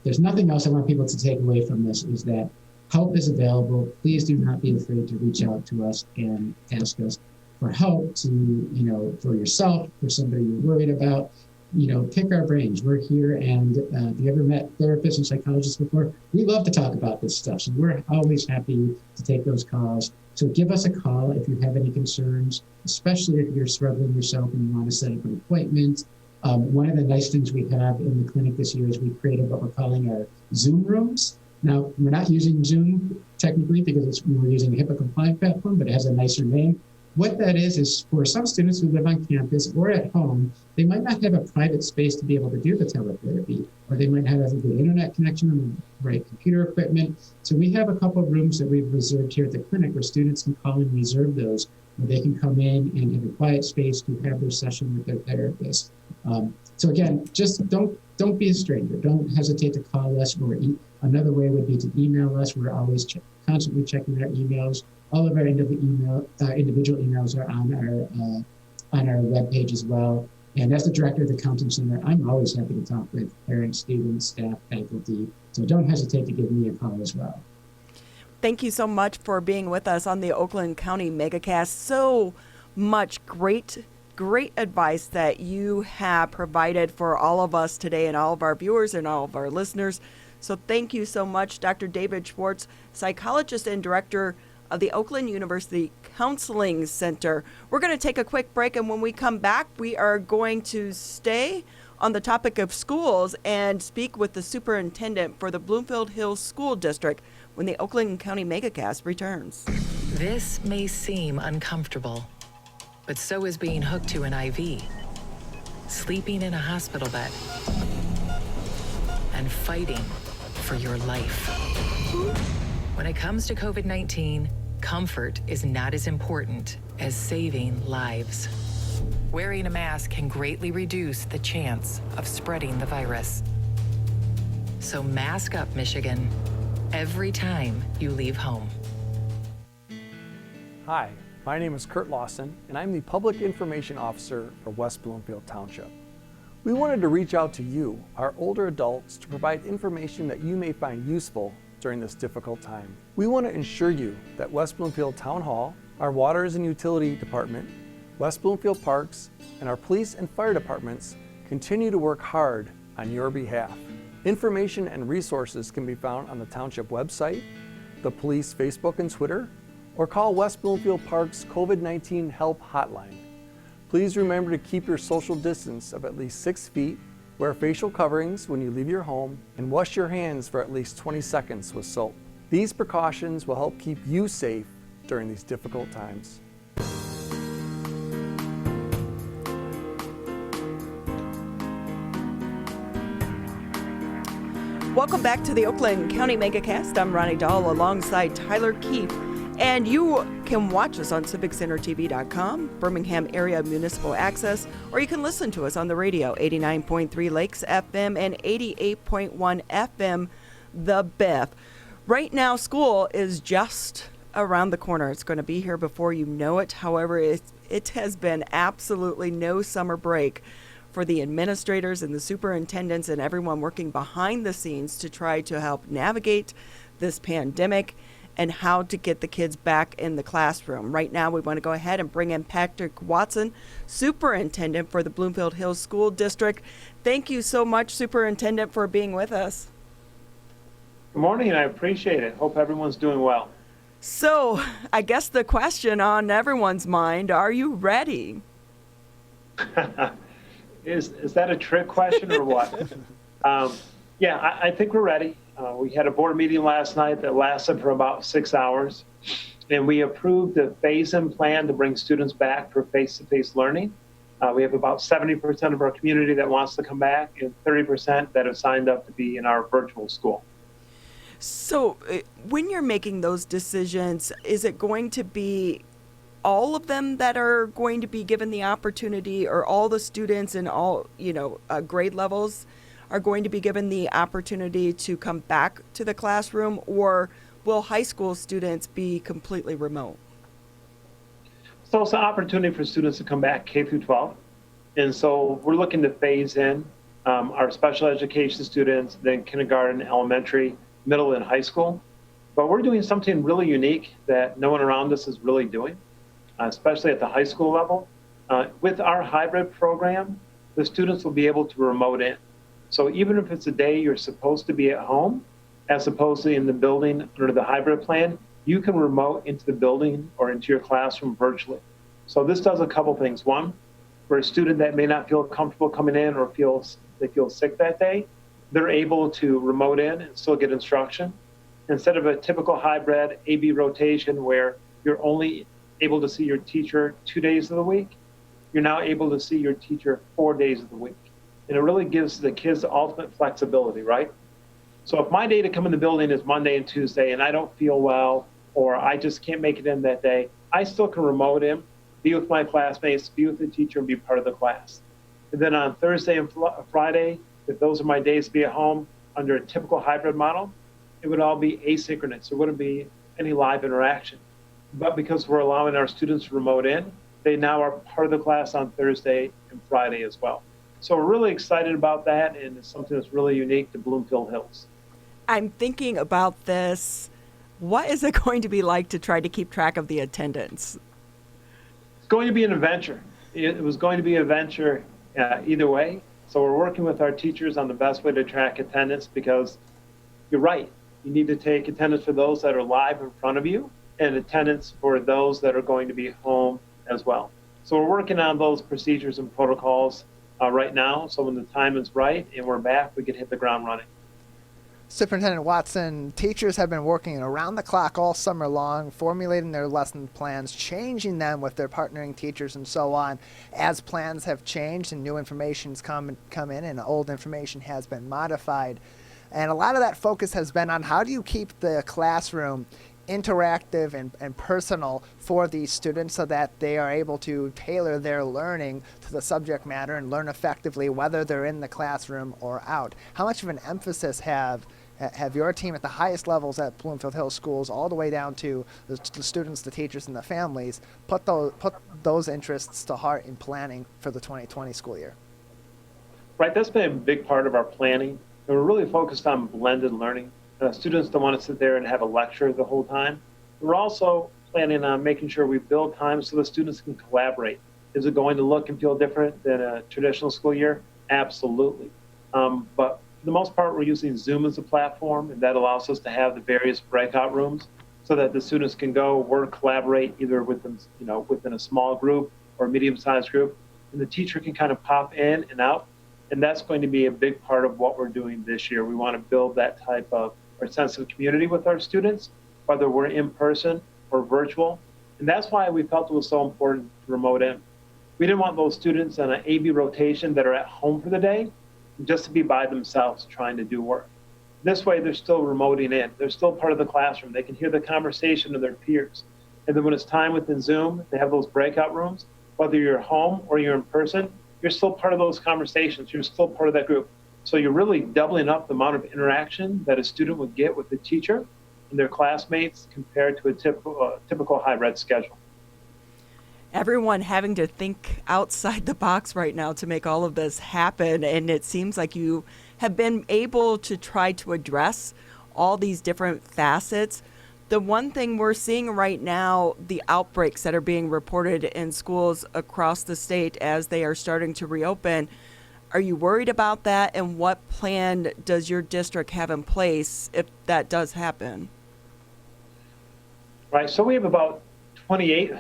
There's nothing else I want people to take away from this is that help is available. Please do not be afraid to reach out to us and ask us for help for yourself, for somebody you're worried about. Pick our brains. We're here, and if you ever met therapists and psychologists before, we love to talk about this stuff. So we're always happy to take those calls. So give us a call if you have any concerns, especially if you're struggling yourself and you want to set up an appointment. One of the nice things we have in the clinic this year is we created what we're calling our Zoom rooms. Now, we're not using Zoom technically because we're using a HIPAA-compliant platform, but it has a nicer name. What that is for some students who live on campus or at home, they might not have a private space to be able to do the teletherapy, or they might have a good internet connection and the right computer equipment. So we have a couple of rooms that we've reserved here at the clinic where students can call and reserve those, where they can come in and have a quiet space to have their session with their therapist. So again, just don't be a stranger. Don't hesitate to call us, or another way would be to email us. We're always constantly checking our emails. All of our individual emails are on our webpage as well. And as the director of the Counseling Center, I'm always happy to talk with parents, students, staff, faculty. So don't hesitate to give me a call as well.
Thank you so much for being with us on the Oakland County Megacast. So much great advice that you have provided for all of us today and all of our viewers and all of our listeners. So thank you so much, Dr. David Schwartz, psychologist and director of the Oakland University Counseling Center. We're going to take a quick break, and when we come back, we are going to stay on the topic of schools and speak with the superintendent for the Bloomfield Hills School District when the Oakland County Megacast returns.
This may seem uncomfortable, but so is being hooked to an IV, sleeping in a hospital bed, and fighting for your life. When it comes to COVID-19, comfort is not as important as saving lives. Wearing a mask can greatly reduce the chance of spreading the virus. So mask up, Michigan, every time you leave home.
Hi, my name is Kurt Lawson, and I'm the Public Information Officer for West Bloomfield Township. We wanted to reach out to you, our older adults, to provide information that you may find useful during this difficult time. We want to ensure you that West Bloomfield Town Hall, our Waters and Utility Department, West Bloomfield Parks, and our police and fire departments continue to work hard on your behalf. Information and resources can be found on the Township website, the police Facebook and Twitter, or call West Bloomfield Park's COVID-19 Help Hotline. Please remember to keep your social distance of at least 6 feet, wear facial coverings when you leave your home, and wash your hands for at least 20 seconds with soap. These precautions will help keep you safe during these difficult times.
Welcome back to the Oakland County Megacast. I'm Ronnie Dahl alongside Tyler Keefe. And you can watch us on civiccentertv.com, Birmingham Area Municipal Access, or you can listen to us on the radio, 89.3 Lakes FM and 88.1 FM, The Biff. Right now, school is just around the corner. It's going to be here before you know it. However, it has been absolutely no summer break for the administrators and the superintendents and everyone working behind the scenes to try to help navigate this pandemic and how to get the kids back in the classroom. Right now, we want to go ahead and bring in Patrick Watson, Superintendent for the Bloomfield Hills School District. Thank you so much, Superintendent, for being with us.
Good morning, and I appreciate it. Hope everyone's doing well.
So, I guess the question on everyone's mind, are you ready?
Is that a trick question or what? I think we're ready. We had a board meeting last night that lasted for about 6 hours, and we approved a phase-in plan to bring students back for face-to-face learning. We have about 70% of our community that wants to come back and 30% that have signed up to be in our virtual school.
So when you're making those decisions, is it going to be all of them that are going to be given the opportunity, or all the students in all, grade levels are going to be given the opportunity to come back to the classroom, or will high school students be completely remote?
So it's an opportunity for students to come back K through 12. And so we're looking to phase in our special education students, then kindergarten, elementary, middle, and high school. But we're doing something really unique that no one around us is really doing, especially at the high school level. With our hybrid program, the students will be able to remote in. So even if it's a day you're supposed to be at home, as opposed to in the building under the hybrid plan, you can remote into the building or into your classroom virtually. So this does a couple things. One, for a student that may not feel comfortable coming in or they feel sick that day, they're able to remote in and still get instruction. Instead of a typical hybrid A/B rotation where you're only able to see your teacher 2 days of the week, you're now able to see your teacher 4 days of the week. And it really gives the kids the ultimate flexibility, right? So if my day to come in the building is Monday and Tuesday and I don't feel well, or I just can't make it in that day, I still can remote in, be with my classmates, be with the teacher, and be part of the class. And then on Thursday and Friday, if those are my days to be at home under a typical hybrid model, it would all be asynchronous. There wouldn't be any live interaction. But because we're allowing our students to remote in, they now are part of the class on Thursday and Friday as well. So we're really excited about that, and it's something that's really unique to Bloomfield Hills.
I'm thinking about this. What is it going to be like to try to keep track of the attendance?
It's going to be an adventure. It was going to be an adventure either way. So we're working with our teachers on the best way to track attendance, because you're right. You need to take attendance for those that are live in front of you and attendance for those that are going to be home as well. So we're working on those procedures and protocols right now. So when the time is right and we're back, we can hit the ground running.
Superintendent Watson, teachers have been working around the clock all summer long, formulating their lesson plans, changing them with their partnering teachers and so on. As plans have changed and new information's come in and old information has been modified. And a lot of that focus has been on how do you keep the classroom interactive and personal for these students so that they are able to tailor their learning to the subject matter and learn effectively whether they're in the classroom or out. How much of an emphasis have your team at the highest levels at Bloomfield Hills schools all the way down to the students, the teachers, and the families put those interests to heart in planning for the 2020 school year?
Right, that's been a big part of our planning. And we're really focused on blended learning. Students don't want to sit there and have a lecture the whole time. We're also planning on making sure we build time so the students can collaborate. Is it going to look and feel different than a traditional school year? Absolutely. But for the most part, we're using Zoom as a platform, and that allows us to have the various breakout rooms so that the students can go work, collaborate either within a small group or a medium-sized group, and the teacher can kind of pop in and out. And that's going to be a big part of what we're doing this year. We want to build that type of sense of community with our students, whether we're in person or virtual. And that's why we felt it was so important to remote in. We didn't want those students on an A/B rotation that are at home for the day just to be by themselves trying to do work. This way, they're still remoting in. They're still part of the classroom. They can hear the conversation of their peers. And then when it's time within Zoom, they have those breakout rooms. Whether you're home or you're in person, you're still part of those conversations. You're still part of that group. So you're really doubling up the amount of interaction that a student would get with the teacher and their classmates compared to a typical hybrid schedule.
Everyone having to think outside the box right now to make all of this happen, and it seems like you have been able to try to address all these different facets. The one thing we're seeing right now, the outbreaks that are being reported in schools across the state as they are starting to reopen, are you worried about that, and what plan does your district have in place if that does happen?
Right, so we have about 28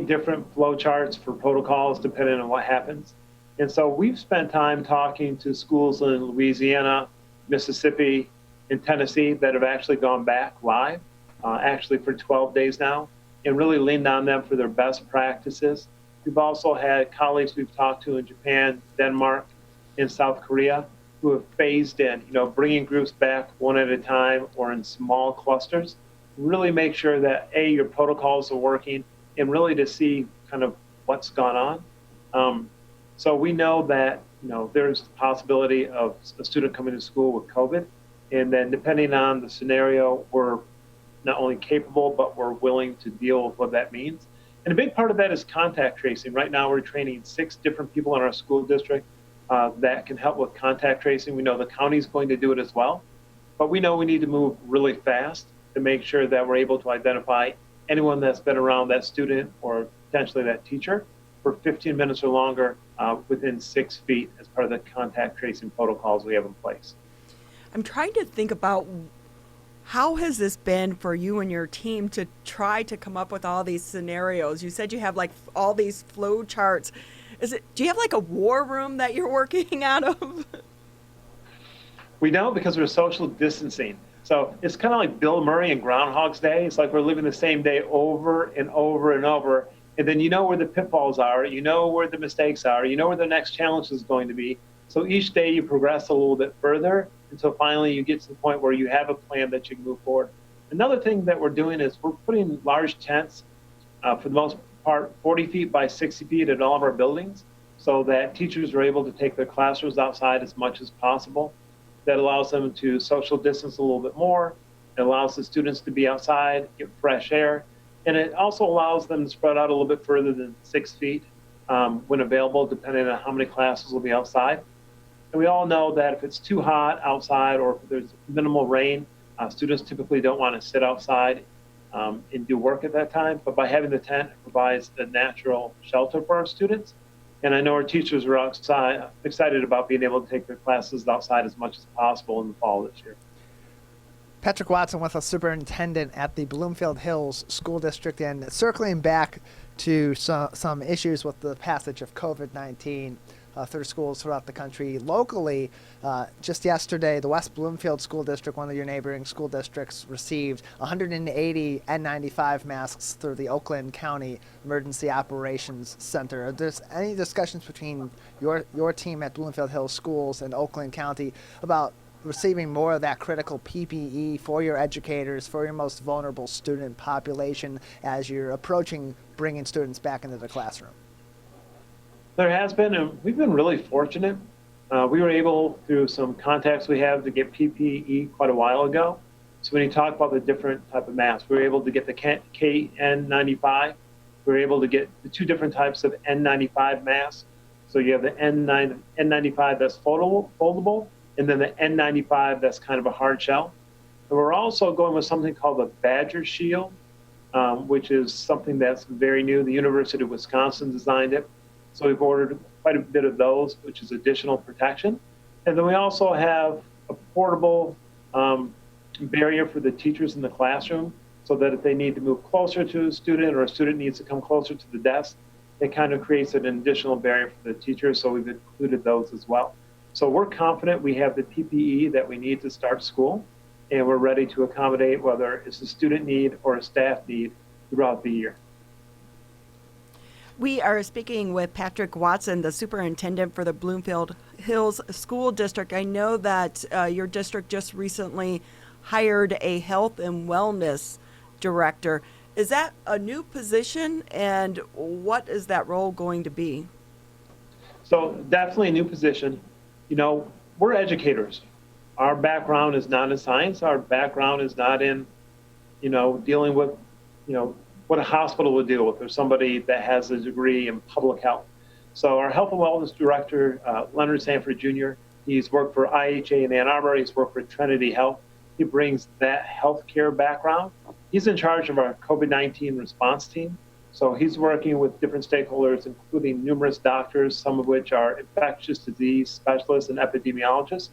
different flow charts for protocols depending on what happens. And so we've spent time talking to schools in Louisiana, Mississippi, and Tennessee that have actually gone back live, actually for 12 days now, and really leaned on them for their best practices. We've also had colleagues we've talked to in Japan, Denmark, and South Korea who have phased in, bringing groups back one at a time or in small clusters, really make sure that, A, your protocols are working, and really to see kind of what's gone on. So we know that, there's the possibility of a student coming to school with COVID, and then depending on the scenario, we're not only capable, but we're willing to deal with what that means. And a big part of that is contact tracing. Right now, we're training 6 different people in our school district that can help with contact tracing. We know the county's going to do it as well, but we know we need to move really fast to make sure that we're able to identify anyone that's been around that student or potentially that teacher for 15 minutes or longer within 6 feet as part of the contact tracing protocols we have in place.
I'm trying to think about how has this been for you and your team to try to come up with all these scenarios? You said you have like all these flow charts. Do you have like a war room that you're working out of?
We don't, because we're social distancing. So it's kind of like Bill Murray and Groundhog's Day. It's like we're living the same day over and over and over. And then you know where the pitfalls are, you know where the mistakes are, you know where the next challenge is going to be. So each day you progress a little bit further until finally you get to the point where you have a plan that you can move forward. Another thing that we're doing is we're putting large tents, for the most part, 40 feet by 60 feet at all of our buildings, so that teachers are able to take their classrooms outside as much as possible. That allows them to social distance a little bit more. It allows the students to be outside, get fresh air, and it also allows them to spread out a little bit further than 6 feet when available, depending on how many classes will be outside. And we all know that if it's too hot outside or if there's minimal rain, students typically don't want to sit outside and do work at that time. But by having the tent, it provides the natural shelter for our students. And I know our teachers are excited about being able to take their classes outside as much as possible in the fall this year.
Patrick Watson with us, Superintendent at the Bloomfield Hills School District, and circling back to some issues with the passage of COVID-19 through schools throughout the country. Locally, just yesterday, the West Bloomfield School District, one of your neighboring school districts, received 180 N95 masks through the Oakland County Emergency Operations Center. Are there any discussions between your team at Bloomfield Hills Schools and Oakland County about receiving more of that critical PPE for your educators, for your most vulnerable student population as you're approaching bringing students back into the classroom?
There has been, and we've been really fortunate. We were able, through some contacts we have, to get PPE quite a while ago. So when you talk about the different type of masks, we were able to get the KN95. We were able to get the 2 different types of N95 masks. So you have the N95 that's foldable, and then the N95 that's kind of a hard shell. And we're also going with something called the Badger Shield, which is something that's very new. The University of Wisconsin designed it. So we've ordered quite a bit of those, which is additional protection. And then we also have a portable barrier for the teachers in the classroom, so that if they need to move closer to a student or a student needs to come closer to the desk, it kind of creates an additional barrier for the teachers. So we've included those as well. So we're confident we have the PPE that we need to start school, and we're ready to accommodate whether it's a student need or a staff need throughout the year.
We are speaking with Patrick Watson, the superintendent for the Bloomfield Hills School District. I know that your district just recently hired a health and wellness director. Is that a new position, and what is that role going to be?
So definitely a new position. You know, we're educators. Our background is not in science. Our background is not in, dealing with, what a hospital would deal with, or somebody that has a degree in public health. So our health and wellness director, Leonard Sanford Jr., he's worked for IHA in Ann Arbor. He's worked for Trinity Health. He brings that healthcare background. He's in charge of our COVID-19 response team. So he's working with different stakeholders, including numerous doctors, some of which are infectious disease specialists and epidemiologists,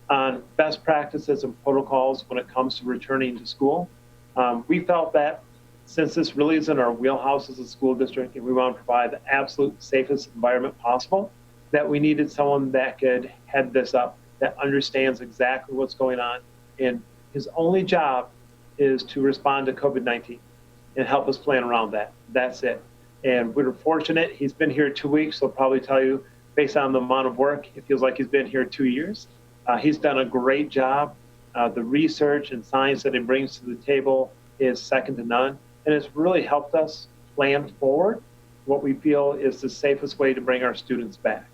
on best practices and protocols when it comes to returning to school. We felt that since this really is in our wheelhouse as a school district and we want to provide the absolute safest environment possible, that we needed someone that could head this up, that understands exactly what's going on. And his only job is to respond to COVID-19 and help us plan around that. That's it. And we're fortunate. He's been here 2 weeks. He'll probably tell you, based on the amount of work, it feels like he's been here 2 years. He's done a great job. The research and science that he brings to the table is second to none. And it's really helped us plan forward what we feel is the safest way to bring our students back.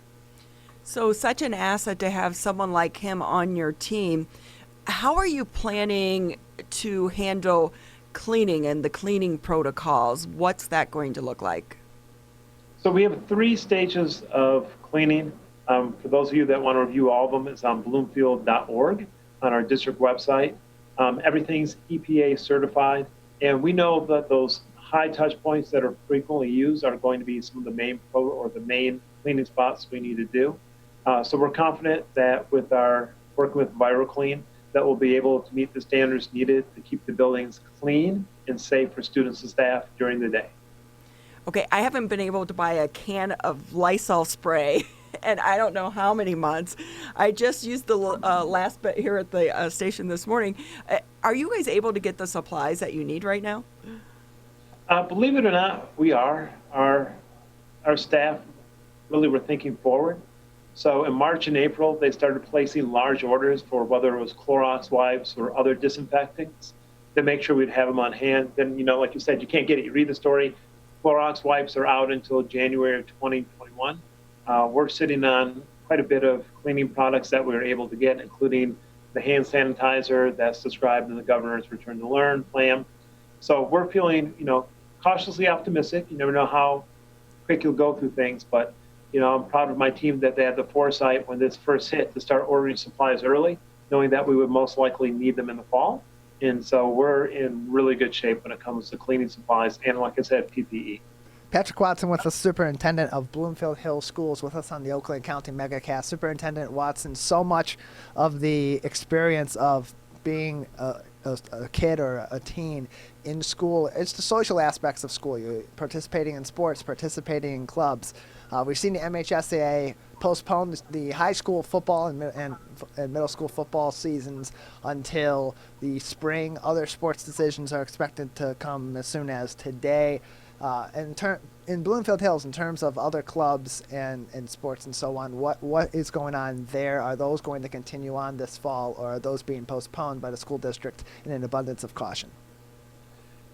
So such an asset to have someone like him on your team. How are you planning to handle cleaning and the cleaning protocols? What's that going to look like?
So we have 3 stages of cleaning. For those of you that want to review all of them, it's on bloomfield.org on our district website. Everything's EPA certified. And we know that those high touch points that are frequently used are going to be some of the main cleaning spots we need to do. So we're confident that with our working with ViroClean, that we'll be able to meet the standards needed to keep the buildings clean and safe for students and staff during the day.
Okay, I haven't been able to buy a can of Lysol spray and I don't know how many months. I just used the last bit here at the station this morning. Are you guys able to get the supplies that you need right now?
Believe it or not, we are. Our staff really were thinking forward. So in March and April, they started placing large orders for whether it was Clorox wipes or other disinfectants to make sure we'd have them on hand. Then, like you said, you can't get it. You read the story. Clorox wipes are out until January of 2021. We're sitting on quite a bit of cleaning products that we were able to get, including the hand sanitizer that's described in the governor's Return to Learn plan. So we're feeling, cautiously optimistic. You never know how quick you'll go through things, but I'm proud of my team that they had the foresight when this first hit to start ordering supplies early, knowing that we would most likely need them in the fall. And so we're in really good shape when it comes to cleaning supplies and, like I said, PPE.
Patrick Watson with the superintendent of Bloomfield Hills Schools with us on the Oakland County Megacast. Superintendent Watson, so much of the experience of being a kid or a teen in school, it's the social aspects of school. You're participating in sports, participating in clubs. We've seen the MHSAA postpone the high school football and middle school football seasons until the spring. Other sports decisions are expected to come as soon as today. In Bloomfield Hills, in terms of other clubs and sports and so on, what is going on there? Are those going to continue on this fall, or are those being postponed by the school district in an abundance of caution?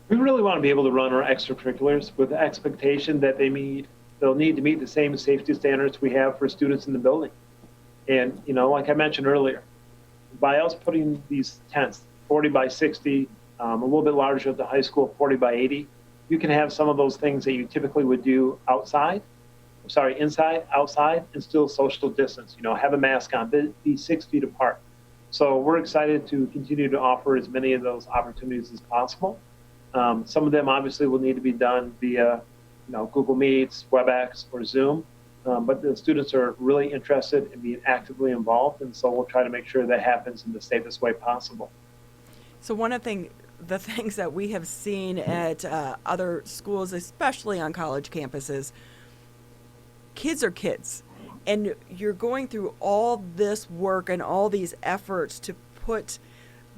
We really want to be able to run our extracurriculars with the expectation that they'll need to meet the same safety standards we have for students in the building. And, like I mentioned earlier, by us putting these tents, 40 by 60, a little bit larger at the high school, 40 by 80, you can have some of those things that you typically would do inside, outside, and still social distance. Have a mask on, be 6 feet apart. So we're excited to continue to offer as many of those opportunities as possible. Some of them obviously will need to be done via Google Meets, WebEx, or Zoom. But the students are really interested in being actively involved, and so we'll try to make sure that happens in the safest way possible.
So one of the things that we have seen at other schools, especially on college campuses, kids are kids. And you're going through all this work and all these efforts to put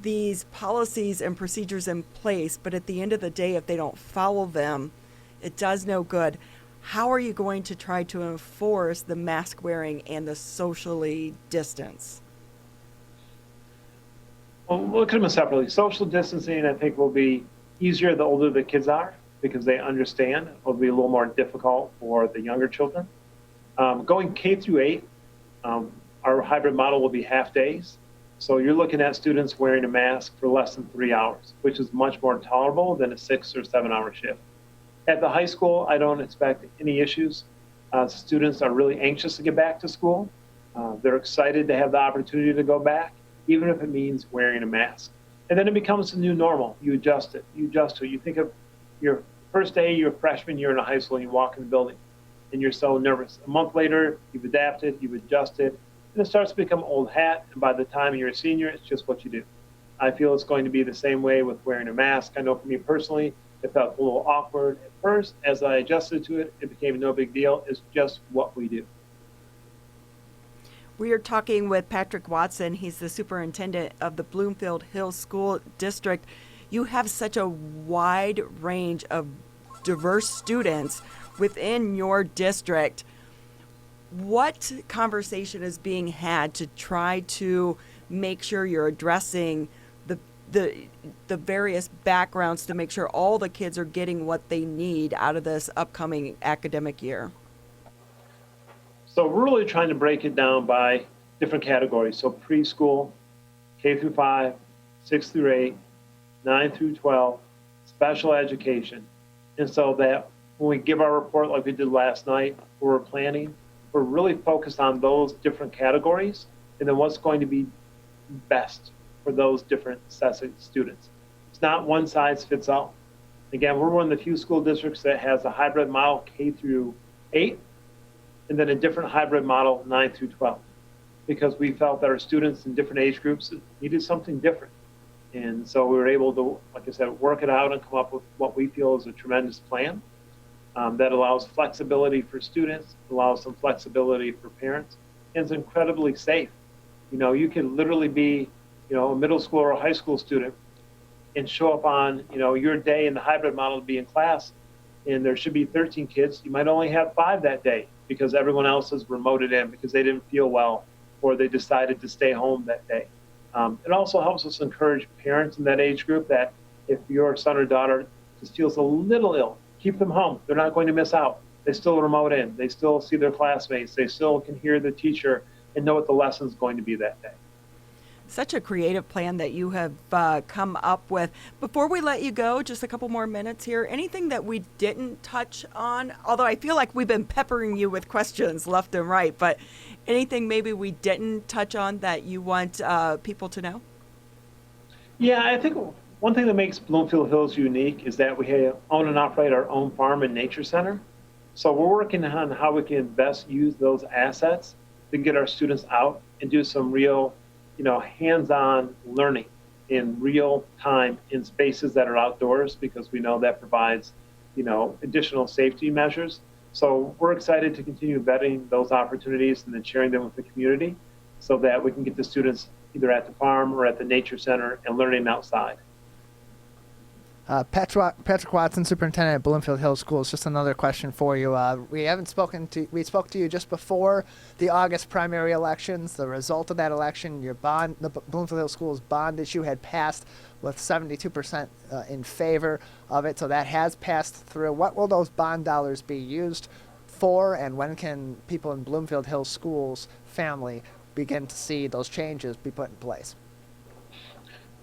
these policies and procedures in place, but at the end of the day, if they don't follow them, it does no good. how are you going to try to enforce the mask wearing and the socially distance?
Well, look at them separately. Social distancing, I think, will be easier the older the kids are because they understand. It will be a little more difficult for the younger children. Going K through 8, our hybrid model will be half days. So you're looking at students wearing a mask for less than 3 hours, which is much more tolerable than a 6 or 7 hour shift. At the high school, I don't expect any issues. Students are really anxious to get back to school. They're excited to have the opportunity to go back, even if it means wearing a mask. And then it becomes the new normal. You adjust it. You adjust to it. You think of your first day, your freshman year in a high school, and you walk in the building, and you're so nervous. A month later, you've adapted, you've adjusted, and it starts to become old hat. And by the time you're a senior, it's just what you do. I feel it's going to be the same way with wearing a mask. I know for me personally, it felt a little awkward at first. As I adjusted to it, it became no big deal. It's just what we do.
We are talking with Patrick Watson. He's the superintendent of the Bloomfield Hills School District. You have such a wide range of diverse students within your district. What conversation is being had to try to make sure you're addressing the various backgrounds to make sure all the kids are getting what they need out of this upcoming academic year?
So we're really trying to break it down by different categories. So preschool, K through 5, 6 through 8, 9 through 12, special education. And so that when we give our report like we did last night, we're planning, we're really focused on those different categories and then what's going to be best for those different sets of students. It's not one size fits all. Again, we're one of the few school districts that has a hybrid model K through 8, and then a different hybrid model 9 through 12, because we felt that our students in different age groups needed something different. And so we were able to, like I said, work it out and come up with what we feel is a tremendous plan that allows flexibility for students, allows some flexibility for parents, and is incredibly safe. You know, you could literally be, you know, a middle school or a high school student and show up on, you know, your day in the hybrid model to be in class, and there should be 13 kids. You might only have 5 that day because everyone else is remoted in because they didn't feel well or they decided to stay home that day. It also helps us encourage parents in that age group that if your son or daughter just feels a little ill, keep them home. They're not going to miss out. They still remote in. They still see their classmates. They still can hear the teacher and know what the lesson's going to be that day.
Such a creative plan that you have come up with. Before we let you go, just a couple more minutes here. Anything that we didn't touch on? Although I feel like we've been peppering you with questions left and right, but anything maybe we didn't touch on that you want people to know?
Yeah, I think one thing that makes Bloomfield Hills unique is that we own and operate our own farm and nature center. So we're working on how we can best use those assets to get our students out and do some real, you know, hands-on learning in real time in spaces that are outdoors, because we know that provides, you know, additional safety measures. So we're excited to continue vetting those opportunities and then sharing them with the community so that we can get the students either at the farm or at the nature center and learning outside.
Patrick Watson, Superintendent at Bloomfield Hills Schools. Just another question for you. We spoke to you just before the August primary elections. The result of that election, your bond, the Bloomfield Hills Schools bond issue had passed with 72% in favor of it. So that has passed through. What will those bond dollars be used for, and when can people in Bloomfield Hills Schools family begin to see those changes be put in place?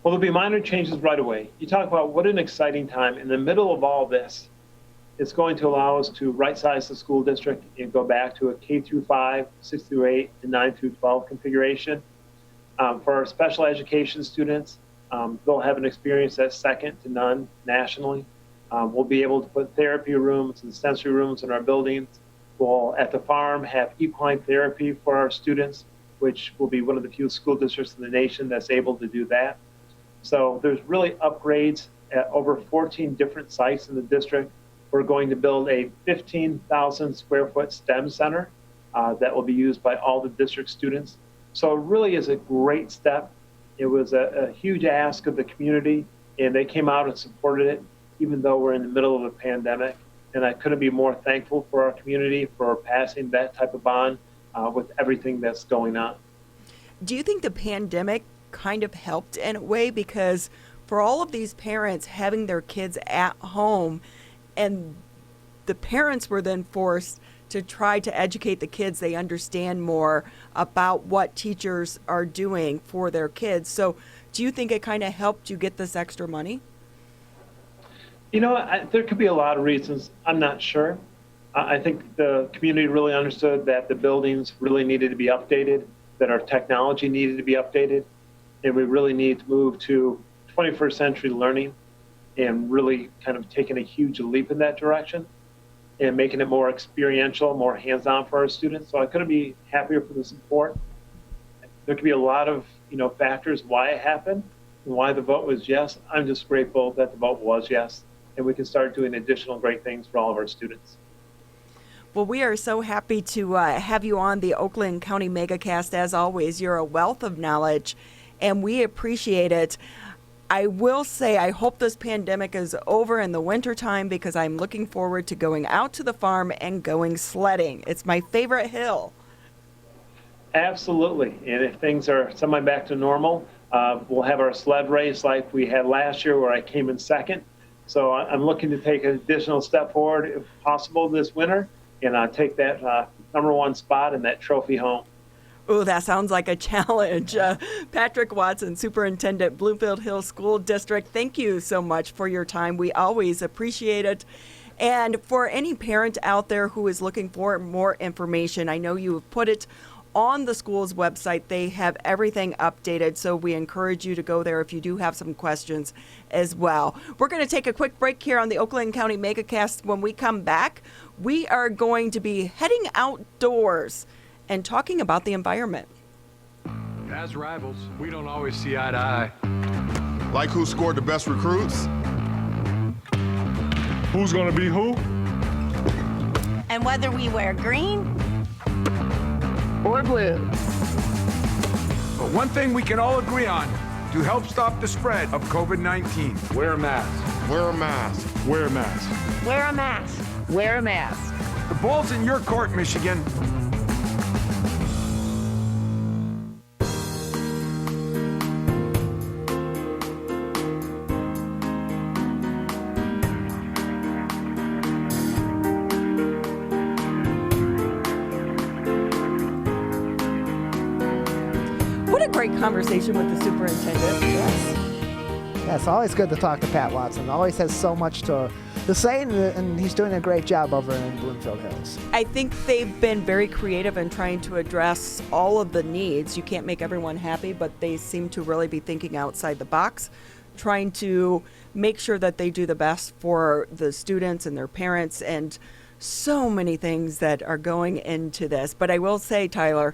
Well, there'll be minor changes right away. You talk about what an exciting time. In the middle of all this, it's going to allow us to right-size the school district and go back to a K through 5, 6 through 8, and 9 through 12 configuration. For our special education students, they'll have an experience that's second to none nationally. We'll be able to put therapy rooms and sensory rooms in our buildings. We'll, at the farm, have equine therapy for our students, which will be one of the few school districts in the nation that's able to do that. So there's really upgrades at over 14 different sites in the district. We're going to build a 15,000 square foot STEM center that will be used by all the district students. So it really is a great step. It was a huge ask of the community, and they came out and supported it, even though we're in the middle of a pandemic. And I couldn't be more thankful for our community for passing that type of bond with everything that's going on.
Do you think the pandemic kind of helped in a way? Because for all of these parents having their kids at home, and the parents were then forced to try to educate the kids, they understand more about what teachers are doing for their kids. So do you think it kind of helped you get this extra money?
There could be a lot of reasons. I'm not sure. I think the community really understood that the buildings really needed to be updated, that our technology needed to be updated, and we really need to move to 21st century learning and really kind of taking a huge leap in that direction and making it more experiential, more hands-on for our students. So I couldn't be happier for the support. There could be a lot of factors why it happened and why the vote was yes. I'm just grateful that the vote was yes, and we can start doing additional great things for all of our students.
Well, we are so happy to have you on the Oakland County Megacast. As always, you're a wealth of knowledge, and we appreciate it. I will say I hope this pandemic is over in the wintertime, because I'm looking forward to going out to the farm and going sledding. It's my favorite hill.
Absolutely. And if things are semi back to normal, we'll have our sled race like we had last year where I came in second. So I'm looking to take an additional step forward if possible this winter and take that number one spot and that trophy home.
Oh, that sounds like a challenge. Patrick Watson, Superintendent, Bloomfield Hills School District, thank you so much for your time. We always appreciate it. And for any parent out there who is looking for more information, I know you have put it on the school's website. They have everything updated, so we encourage you to go there if you do have some questions as well. We're going to take a quick break here on the Oakland County Megacast. When we come back, we are going to be heading outdoors and talking about the environment.
As rivals, we don't always see eye to eye.
Like who scored the best recruits?
Who's gonna be who?
And whether we wear green
or blue.
But one thing we can all agree on to help stop the spread of COVID-19: wear a mask.
Wear a mask.
Wear a mask.
wear a mask.
Wear a mask.
The ball's in your court, Michigan.
Great conversation with the superintendent. Yes.
Yeah, it's always good to talk to Pat Watson. Always has so much to say, and he's doing a great job over in Bloomfield Hills.
I think they've been very creative in trying to address all of the needs. You can't make everyone happy, but they seem to really be thinking outside the box, trying to make sure that they do the best for the students and their parents, and so many things that are going into this. But I will say, Tyler,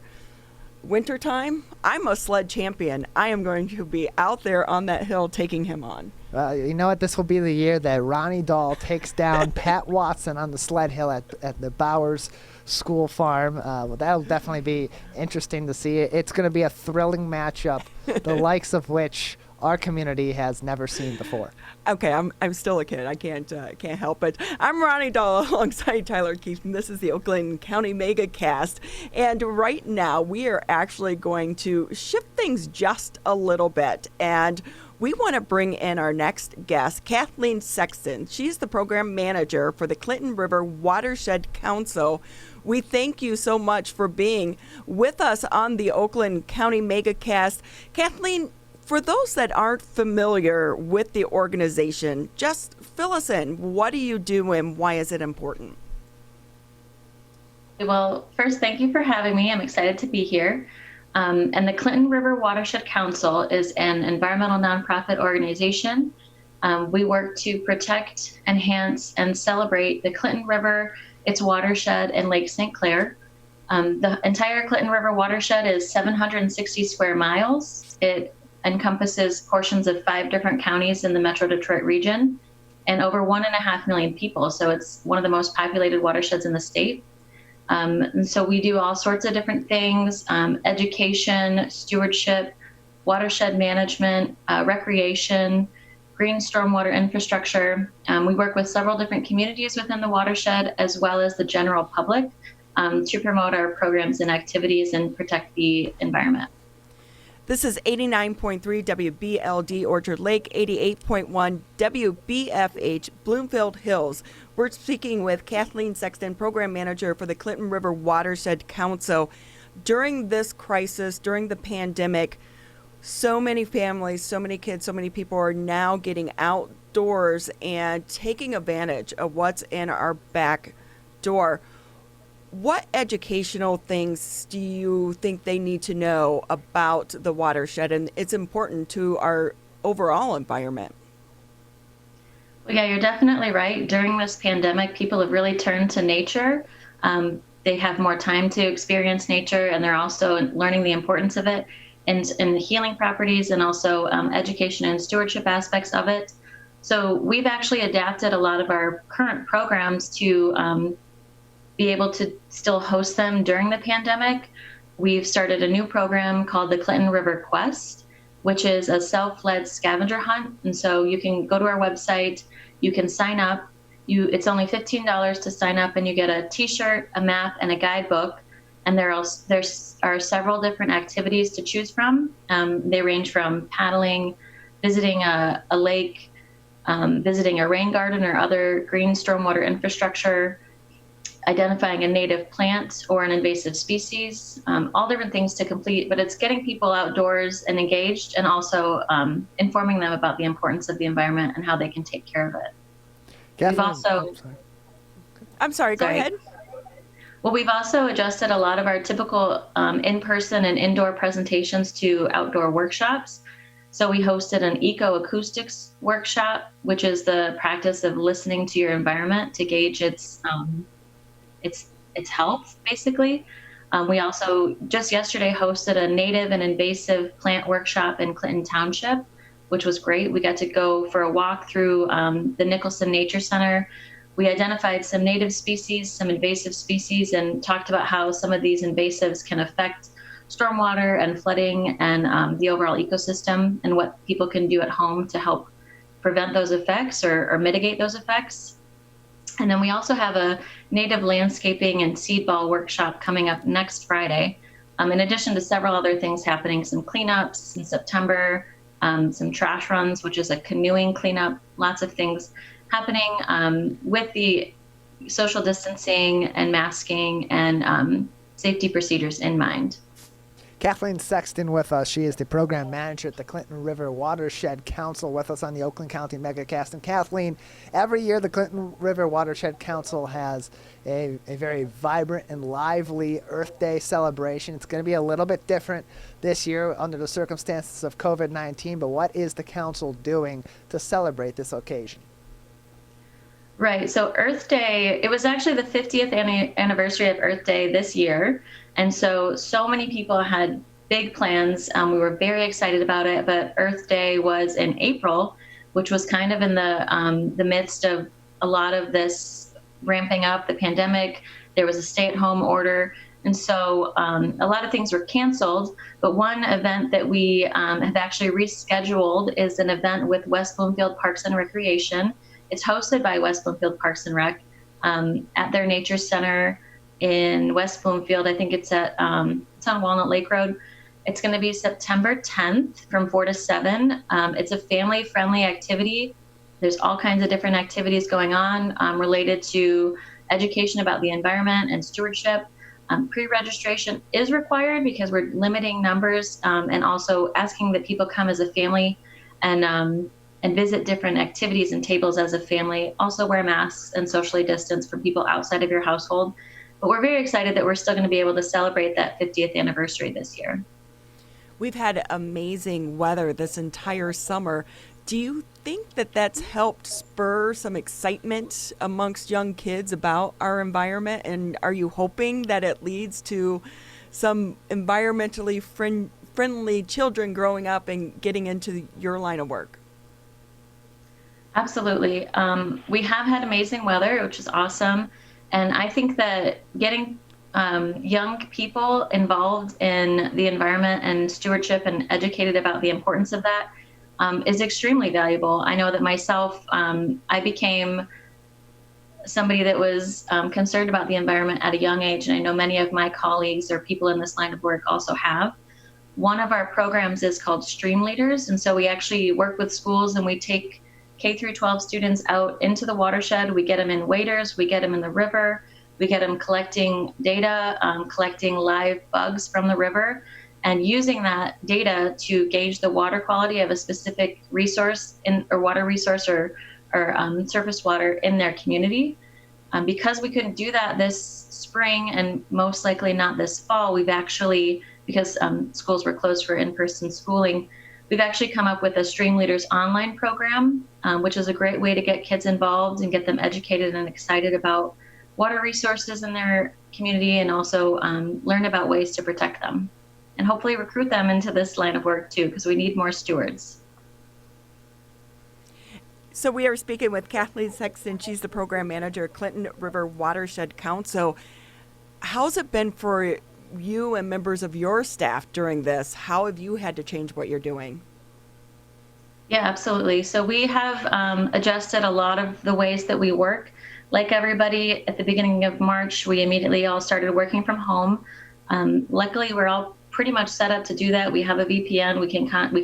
wintertime, I'm a sled champion. I am going to be out there on that hill taking him on.
You know what? This will be the year that Ronnie Dahl takes down Pat Watson on the sled hill at the Bowers School Farm. That'll definitely be interesting to see. It's going to be a thrilling matchup, the likes of which our community has never seen before.
Okay, I'm still a kid. I can't help it. I'm Ronnie Dahl alongside Tyler Keaton. This is the Oakland County Megacast, and right now we are actually going to shift things just a little bit, and we want to bring in our next guest, Kathleen Sexton. She's the program manager for the Clinton River Watershed Council. We thank you so much for being with us on the Oakland County Megacast. Kathleen, for those that aren't familiar with the organization, just fill us in. What do you do and why is it important?
Well, first, thank you for having me. I'm excited to be here. And the Clinton River Watershed Council is an environmental nonprofit organization. We work to protect, enhance, and celebrate the Clinton River, its watershed, and Lake St. Clair. The entire Clinton River watershed is 760 square miles. It encompasses portions of 5 different counties in the Metro Detroit region and over 1.5 million people. So it's one of the most populated watersheds in the state. And so we do all sorts of different things: education, stewardship, watershed management, recreation, green stormwater infrastructure. We work with several different communities within the watershed, as well as the general public, to promote our programs and activities and protect the environment.
This is 89.3 WBLD Orchard Lake, 88.1 WBFH Bloomfield Hills. We're speaking with Kathleen Sexton, Program Manager for the Clinton River Watershed Council. During this crisis, during the pandemic, so many families, so many kids, so many people are now getting outdoors and taking advantage of what's in our back door. What educational things do you think they need to know about the watershed and its importance to our overall environment?
Well, yeah, you're definitely right. During this pandemic, people have really turned to nature. They have more time to experience nature, and they're also learning the importance of it and the healing properties, and also education and stewardship aspects of it. So we've actually adapted a lot of our current programs to be able to still host them during the pandemic. We've started a new program called the Clinton River Quest, which is a self-led scavenger hunt. And so you can go to our website, you can sign up. It's only $15 to sign up, and you get a t-shirt, a map, and a guidebook. And there are several different activities to choose from. They range from paddling, visiting a lake, visiting a rain garden or other green stormwater infrastructure, identifying a native plant or an invasive species, all different things to complete, but it's getting people outdoors and engaged, and also informing them about the importance of the environment and how they can take care of it. We've also,
I'm sorry, go ahead.
Well, we've also adjusted a lot of our typical in-person and indoor presentations to outdoor workshops. So we hosted an eco-acoustics workshop, which is the practice of listening to your environment to gauge its health, basically. We also just yesterday hosted a native and invasive plant workshop in Clinton Township, which was great. We got to go for a walk through the Nicholson Nature Center. We identified some native species, some invasive species, and talked about how some of these invasives can affect stormwater and flooding and the overall ecosystem, and what people can do at home to help prevent those effects or mitigate those effects. And then we also have a native landscaping and seed ball workshop coming up next Friday, in addition to several other things happening, some cleanups in September, some trash runs, which is a canoeing cleanup, lots of things happening with the social distancing and masking and safety procedures in mind.
Kathleen Sexton with us. She is the program manager at the Clinton River Watershed Council with us on the Oakland County Megacast. And Kathleen, every year the Clinton River Watershed Council has a very vibrant and lively Earth Day celebration. It's going to be a little bit different this year under the circumstances of COVID-19, but what is the council doing to celebrate this occasion?
Right, so Earth Day, it was actually the 50th anniversary of Earth Day this year. And so many people had big plans. We were very excited about it, but Earth Day was in April, which was kind of in the midst of a lot of this ramping up, the pandemic. There was a stay-at-home order. And so a lot of things were canceled, but one event that we have actually rescheduled is an event with West Bloomfield Parks and Recreation. It's hosted by West Bloomfield Parks and Rec at their nature center in West Bloomfield. I think it's at it's on Walnut Lake Road. It's going to be September 10th from 4 to 7. It's a family-friendly activity. There's all kinds of different activities going on related to education about the environment and stewardship. Pre-registration is required because we're limiting numbers and also asking that people come as a family and visit different activities and tables as a family. Also wear masks and socially distance from people outside of your household. But we're very excited that we're still going to be able to celebrate that 50th anniversary this year.
We've had amazing weather this entire summer. Do you think that that's helped spur some excitement amongst young kids about our environment? And are you hoping that it leads to some environmentally friendly children growing up and getting into your line of work?
Absolutely. We have had amazing weather, which is awesome. And I think that getting young people involved in the environment and stewardship and educated about the importance of that is extremely valuable. I know that myself, I became somebody that was concerned about the environment at a young age, and I know many of my colleagues or people in this line of work also have. One of our programs is called Stream Leaders, and so we actually work with schools and we take K through 12 students out into the watershed. We get them in waders, we get them in the river, we get them collecting data, collecting live bugs from the river, and using that data to gauge the water quality of a specific resource or water resource or surface water in their community. Because we couldn't do that this spring and most likely not this fall, we've actually, because schools were closed for in-person schooling, we've actually come up with a Stream Leaders online program, which is a great way to get kids involved and get them educated and excited about water resources in their community, and also learn about ways to protect them, and hopefully recruit them into this line of work too, because we need more stewards.
So we are speaking with Kathleen Sexton. She's the program manager at Clinton River Watershed Council. How's it been for you and members of your staff during this? How have you had to change what you're doing?
Yeah, absolutely. So we have adjusted a lot of the ways that we work. Like everybody, at the beginning of March, we immediately all started working from home. Luckily, we're all pretty much set up to do that. We have a VPN. We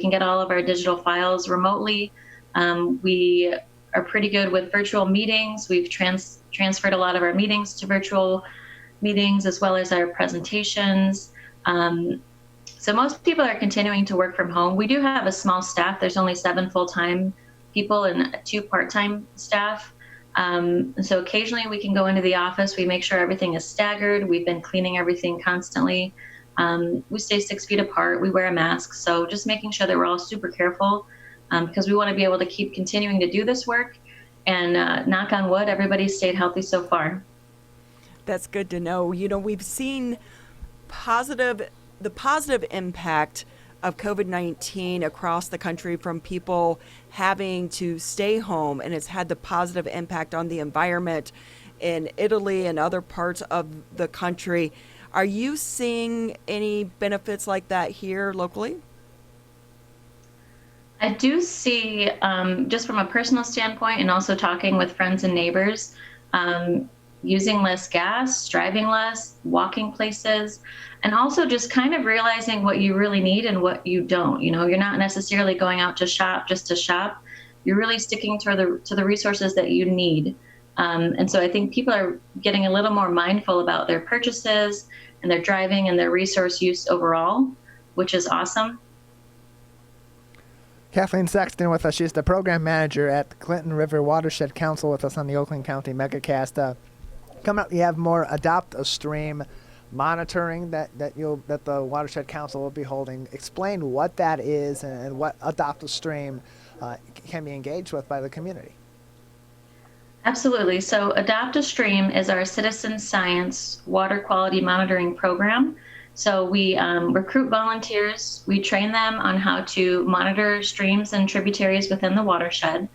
can get all of our digital files remotely. We are pretty good with virtual meetings. We've transferred a lot of our meetings to virtual meetings, as well as our presentations. So most people are continuing to work from home. We do have a small staff. There's only 7 full-time people and 2 part-time staff. So occasionally we can go into the office. We make sure everything is staggered. We've been cleaning everything constantly. We stay 6 feet apart. We wear a mask. So just making sure that we're all super careful, because we want to be able to keep continuing to do this work. And knock on wood, everybody's stayed healthy so far.
That's good to know. You know, we've seen the positive impact of COVID-19 across the country from people having to stay home, and it's had the positive impact on the environment in Italy and other parts of the country. Are you seeing any benefits like that here locally?
I do see, just from a personal standpoint and also talking with friends and neighbors, using less gas, driving less, walking places, and also just kind of realizing what you really need and what you don't. You know, you're not necessarily going out to shop just to shop. You're really sticking to the resources that you need. And so I think people are getting a little more mindful about their purchases and their driving and their resource use overall, which is awesome.
Kathleen Sexton with us. She's the program manager at the Clinton River Watershed Council with us on the Oakland County Megacast. Coming up, you have more Adopt a Stream monitoring that the Watershed Council will be holding. Explain what that is and what Adopt a Stream can be engaged with by the community.
Absolutely. So Adopt a Stream is our citizen science water quality monitoring program. So we recruit volunteers. We train them on how to monitor streams and tributaries within the watershed.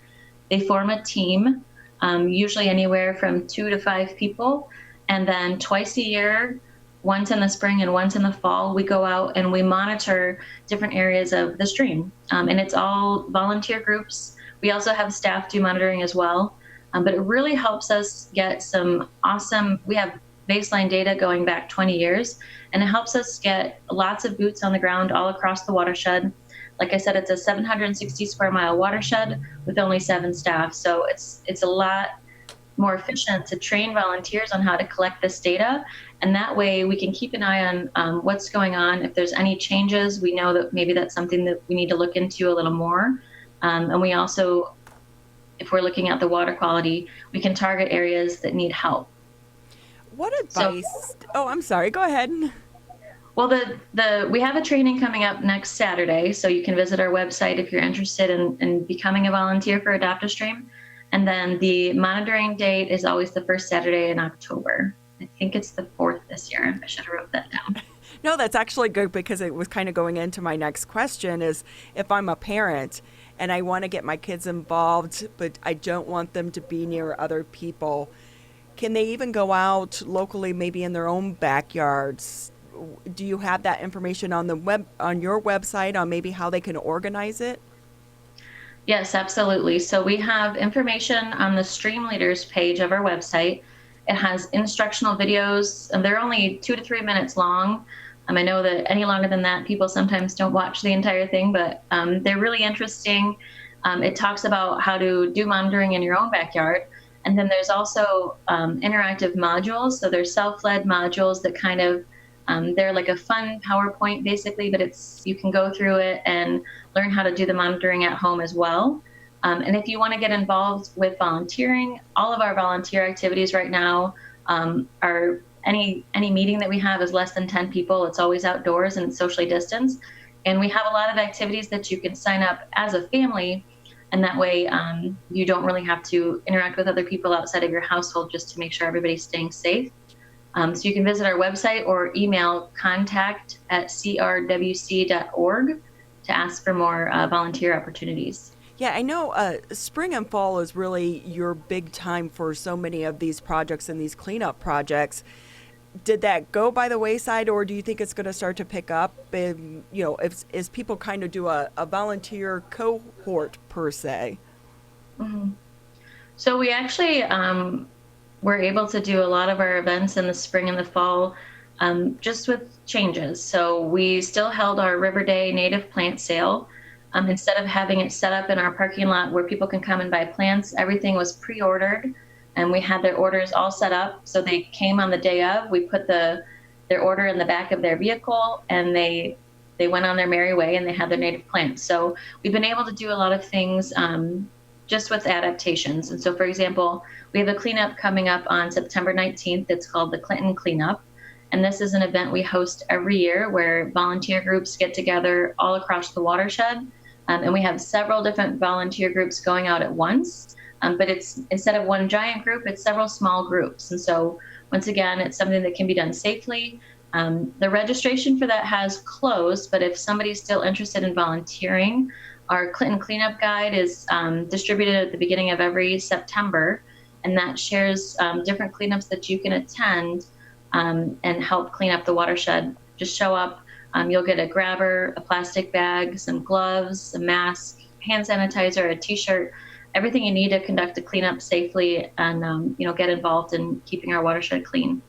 They form a team, usually anywhere from 2 to 5 people. And then twice a year, once in the spring and once in the fall, we go out and we monitor different areas of the stream. And it's all volunteer groups. We also have staff do monitoring as well. But it really helps us get some awesome, we have baseline data going back 20 years, and it helps us get lots of boots on the ground all across the watershed. Like I said, it's a 760 square mile watershed with only 7 staff. So it's a lot more efficient to train volunteers on how to collect this data. And that way we can keep an eye on what's going on. If there's any changes, we know that maybe that's something that we need to look into a little more. And we also, if we're looking at the water quality, we can target areas that need help.
What advice? I'm sorry. Go ahead.
Well, we have a training coming up next Saturday, so you can visit our website if you're interested in becoming a volunteer for Adopt a Stream. And then the monitoring date is always the first Saturday in October. I think it's the 4th this year. I should have wrote that down.
No, that's actually good, because it was kind of going into my next question is, if I'm a parent and I want to get my kids involved, but I don't want them to be near other people, can they even go out locally, maybe in their own backyards? Do you have that information on your website on maybe how they can organize it?
Yes, absolutely. So we have information on the Stream Leaders page of our website. It has instructional videos, and they're only 2 to 3 minutes long. I know that any longer than that, people sometimes don't watch the entire thing, but they're really interesting. It talks about how to do monitoring in your own backyard. And then there's also interactive modules. So there's self-led modules that kind of, they're like a fun PowerPoint basically, but you can go through it and learn how to do the monitoring at home as well. And if you want to get involved with volunteering, all of our volunteer activities right now are any meeting that we have is less than 10 people. It's always outdoors and it's socially distanced. And we have a lot of activities that you can sign up as a family. And that way you don't really have to interact with other people outside of your household just to make sure everybody's staying safe. So you can visit our website or email contact@crwc.org to ask for more volunteer opportunities.
Yeah, I know spring and fall is really your big time for so many of these projects and these cleanup projects. Did that go by the wayside, or do you think it's going to start to pick up? And, as people kind of do a volunteer cohort per se?
Mm-hmm. So we actually were able to do a lot of our events in the spring and the fall just with changes. So we still held our River Day native plant sale. Instead of having it set up in our parking lot where people can come and buy plants, everything was pre-ordered, and we had their orders all set up. So they came on the day of. We put their order in the back of their vehicle, and they went on their merry way, and they had their native plants. So we've been able to do a lot of things just with adaptations. And so, for example, we have a cleanup coming up on September 19th. It's called the Clinton Cleanup. And this is an event we host every year where volunteer groups get together all across the watershed. And we have several different volunteer groups going out at once. But it's, instead of one giant group, it's several small groups. And so once again, it's something that can be done safely. The registration for that has closed, but if somebody's still interested in volunteering, our Clinton Cleanup Guide is distributed at the beginning of every September. And that shares different cleanups that you can attend and help clean up the watershed. Just show up. You'll get a grabber, a plastic bag, some gloves, a mask, hand sanitizer, a t-shirt, everything you need to conduct a cleanup safely and get involved in keeping our watershed clean.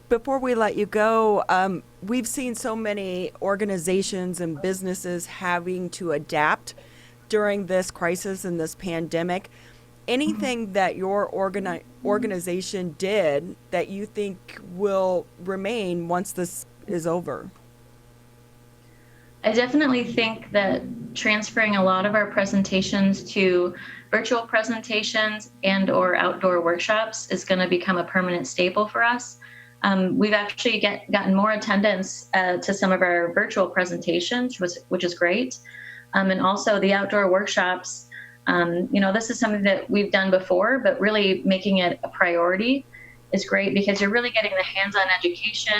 Before we let you go, we've seen so many organizations and businesses having to adapt during this crisis and this pandemic. Anything that your organization did that you think will remain once this is over?
I definitely think that transferring a lot of our presentations to virtual presentations and or outdoor workshops is going to become a permanent staple for us. We've actually gotten more attendance to some of our virtual presentations, which is great. And also the outdoor workshops, this is something that we've done before, but really making it a priority is great because you're really getting the hands-on education.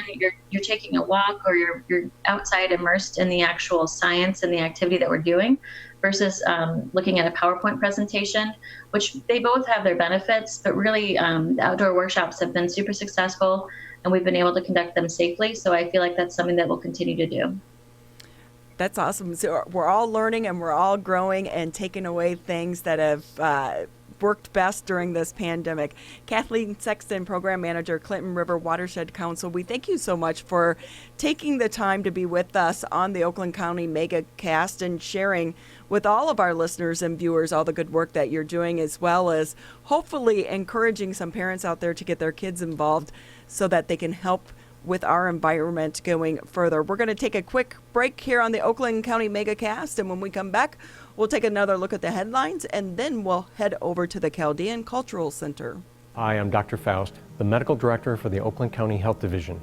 You're taking a walk or you're outside immersed in the actual science and the activity that we're doing versus looking at a PowerPoint presentation, which they both have their benefits, but really the outdoor workshops have been super successful and we've been able to conduct them safely. So I feel like that's something that we'll continue to do.
That's awesome. So we're all learning and we're all growing and taking away things that have worked best during this pandemic. Kathleen Sexton, Program Manager, Clinton River Watershed Council, we thank you so much for taking the time to be with us on the Oakland County Megacast and sharing with all of our listeners and viewers all the good work that you're doing, as well as hopefully encouraging some parents out there to get their kids involved so that they can help with our environment going further. We're going to take a quick break here on the Oakland County Megacast, and when we come back, we'll take another look at the headlines, and then we'll head over to the Chaldean Cultural Center.
Hi, I'm Dr. Faust, the Medical Director for the Oakland County Health Division.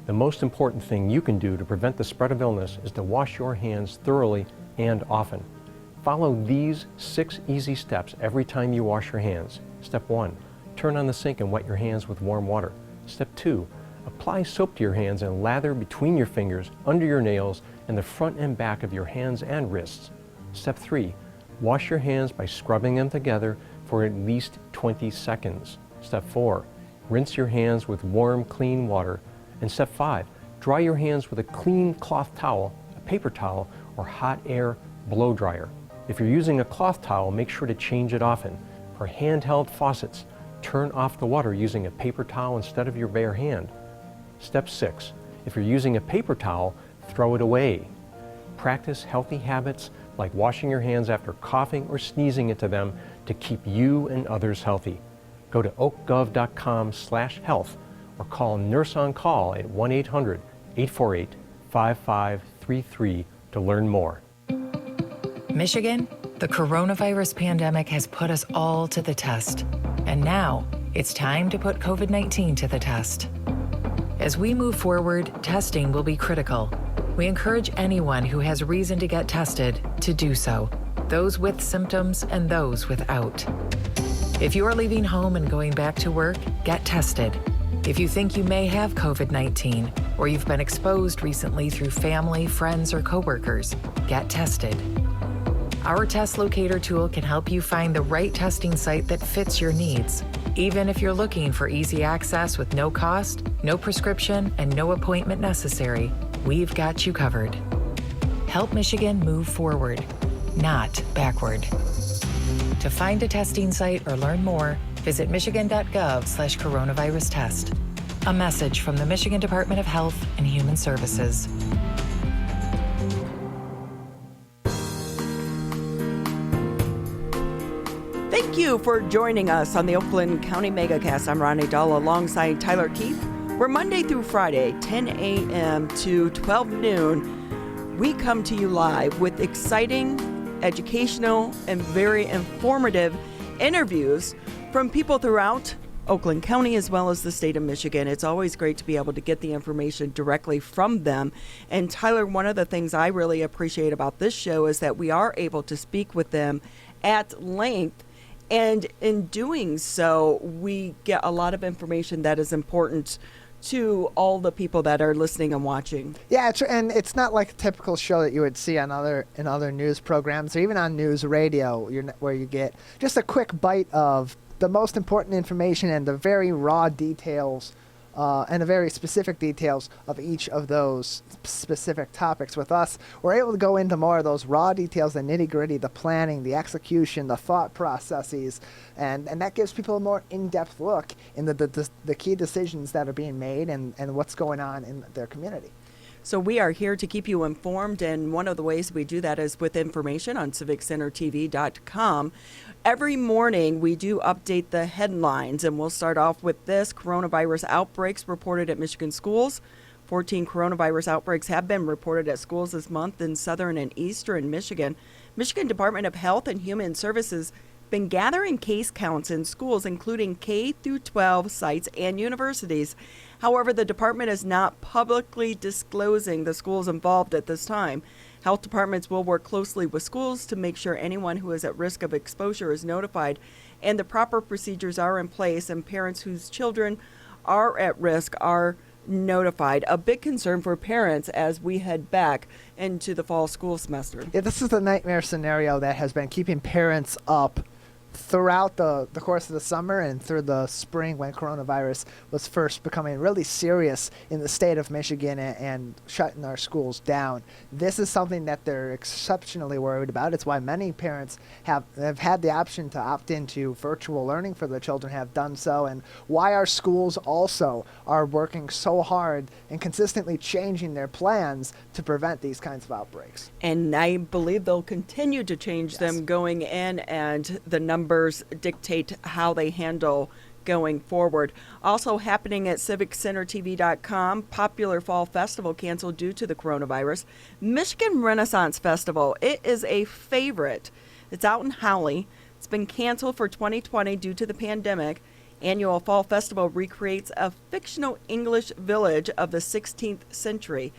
The most important thing you can do to prevent the spread of illness is to wash your hands thoroughly and often. Follow these 6 easy steps every time you wash your hands. Step 1, turn on the sink and wet your hands with warm water. Step 2, apply soap to your hands and lather between your fingers, under your nails, and the front and back of your hands and wrists. Step 3, wash your hands by scrubbing them together for at least 20 seconds. Step 4, rinse your hands with warm, clean water. And Step 5, dry your hands with a clean cloth towel, a paper towel, or hot air blow dryer. If you're using a cloth towel, make sure to change it often. For handheld faucets, turn off the water using a paper towel instead of your bare hand. Step 6. If you're using a paper towel, throw it away. Practice healthy habits like washing your hands after coughing or sneezing into them to keep you and others healthy. Go to oakgov.com/health or call Nurse on Call at 1-800-848-5533 to learn more.
Michigan, the coronavirus pandemic has put us all to the test. And now it's time to put COVID-19 to the test. As we move forward, testing will be critical. We encourage anyone who has reason to get tested to do so, those with symptoms and those without. If you are leaving home and going back to work, get tested. If you think you may have COVID-19 or you've been exposed recently through family, friends, or coworkers, get tested. Our test locator tool can help you find the right testing site that fits your needs. Even if you're looking for easy access with no cost, no prescription, and no appointment necessary, we've got you covered. Help Michigan move forward, not backward. To find a testing site or learn more, visit michigan.gov/coronavirus test. A message from the Michigan Department of Health and Human Services.
Thank you for joining us on the Oakland County Megacast. I'm Ronnie Dahl alongside Tyler Keith. We're Monday through Friday, 10 a.m. to 12 noon. We come to you live with exciting, educational, and very informative interviews from people throughout Oakland County as well as the state of Michigan. It's always great to be able to get the information directly from them. And Tyler, one of the things I really appreciate about this show is that we are able to speak with them at length. And in doing so, we get a lot of information that is important to all the people that are listening and watching.
Yeah, and it's not like a typical show that you would see on other news programs or even on news radio, where you get just a quick bite of the most important information and the very raw details and the very specific details of each of those specific topics. With us, we're able to go into more of those raw details, the nitty-gritty, the planning, the execution, the thought processes, and that gives people a more in-depth look in the key decisions that are being made and what's going on in their community.
So we are here to keep you informed, and one of the ways we do that is with information on civiccentertv.com. Every morning we do update the headlines, and we'll start off with this: coronavirus outbreaks reported at Michigan schools. 14 coronavirus outbreaks have been reported at schools this month in southern and eastern Michigan. Michigan Department of Health and Human Services been gathering case counts in schools, including K through 12 sites and universities. However, the department is not publicly disclosing the schools involved at this time. Health departments will work closely with schools to make sure anyone who is at risk of exposure is notified and the proper procedures are in place, and parents whose children are at risk are notified. A big concern for parents as we head back into the fall school semester.
Yeah, this is the nightmare scenario that has been keeping parents up throughout the course of the summer and through the spring, when coronavirus was first becoming really serious in the state of Michigan and shutting our schools down. This is something that they're exceptionally worried about. It's why many parents have had the option to opt into virtual learning for their children, have done so, and why our schools also are working so hard and consistently changing their plans to prevent these kinds of outbreaks.
And I believe they'll continue to change them going in, and the numbers dictate how they handle going forward. Also happening at civiccentertv.com, popular fall festival canceled due to the coronavirus. Michigan Renaissance Festival, it is a favorite. It's out in Howley. It's been canceled for 2020 due to the pandemic. Annual fall festival recreates a fictional English village of the 16th century.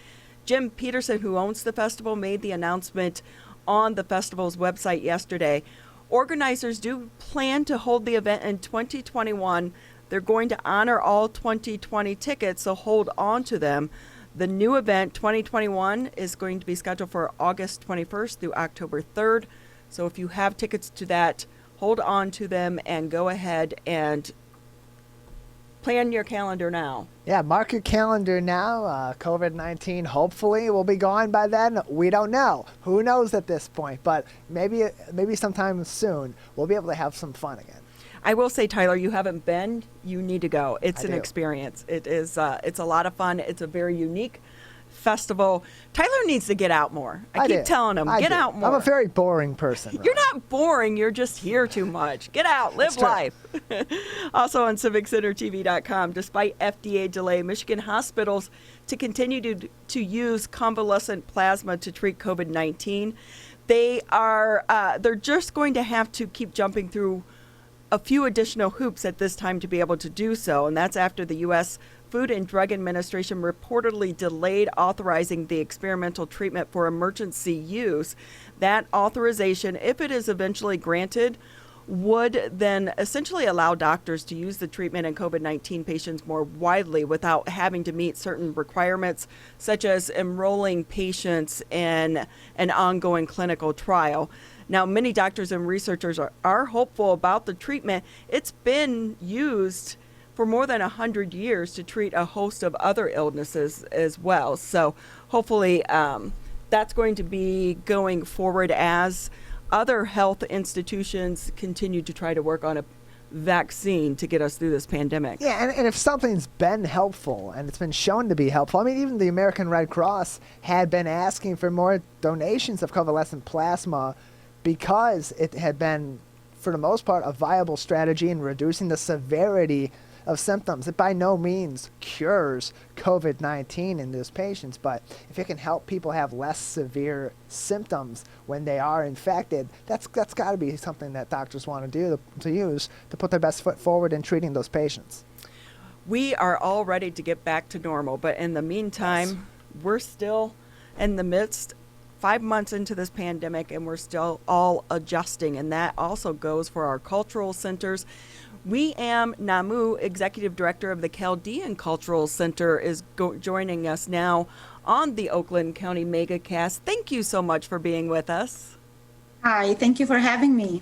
Jim Peterson, who owns the festival, made the announcement on the festival's website yesterday. Organizers do plan to hold the event in 2021. They're going to honor all 2020 tickets, so hold on to them. The new event, 2021, is going to be scheduled for August 21st through October 3rd. So if you have tickets to that, hold on to them and go ahead and plan your calendar now.
Yeah, mark your calendar now. COVID-19 hopefully will be gone by then. We don't know. Who knows at this point? But maybe sometime soon we'll be able to have some fun again.
I will say, Tyler, you haven't been. You need to go. It's an experience. It is. It's a lot of fun. It's a very unique festival. Tyler needs to get out more. I keep telling him, get out more.
I'm a very boring person.
You're not boring. You're just here too much. Get out. Live life. Also on CivicCenterTV.com, despite FDA delay, Michigan hospitals to continue to use convalescent plasma to treat COVID-19. They're just going to have to keep jumping through a few additional hoops at this time to be able to do so, and that's after the U.S. Food and Drug Administration reportedly delayed authorizing the experimental treatment for emergency use. That authorization, if it is eventually granted, would then essentially allow doctors to use the treatment in COVID-19 patients more widely without having to meet certain requirements, such as enrolling patients in an ongoing clinical trial. Now, many doctors and researchers are hopeful about the treatment. It's been used for more than 100 years to treat a host of other illnesses as well. So hopefully that's going to be going forward as other health institutions continue to try to work on a vaccine to get us through this pandemic.
Yeah, and if something's been helpful and it's been shown to be helpful, I mean, even the American Red Cross had been asking for more donations of convalescent plasma because it had been, for the most part, a viable strategy in reducing the severity of symptoms. It by no means cures COVID-19 in those patients, but if it can help people have less severe symptoms when they are infected, that's got to be something that doctors want to do, to use to put their best foot forward in treating those patients.
We are all ready to get back to normal, but in the meantime, we're still in the midst 5 months into this pandemic, and we're still all adjusting, and that also goes for our cultural centers. Am Namu, Executive Director of the Chaldean Cultural Center, is joining us now on the Oakland County Megacast. Thank you so much for being with us.
Hi, thank you for having me.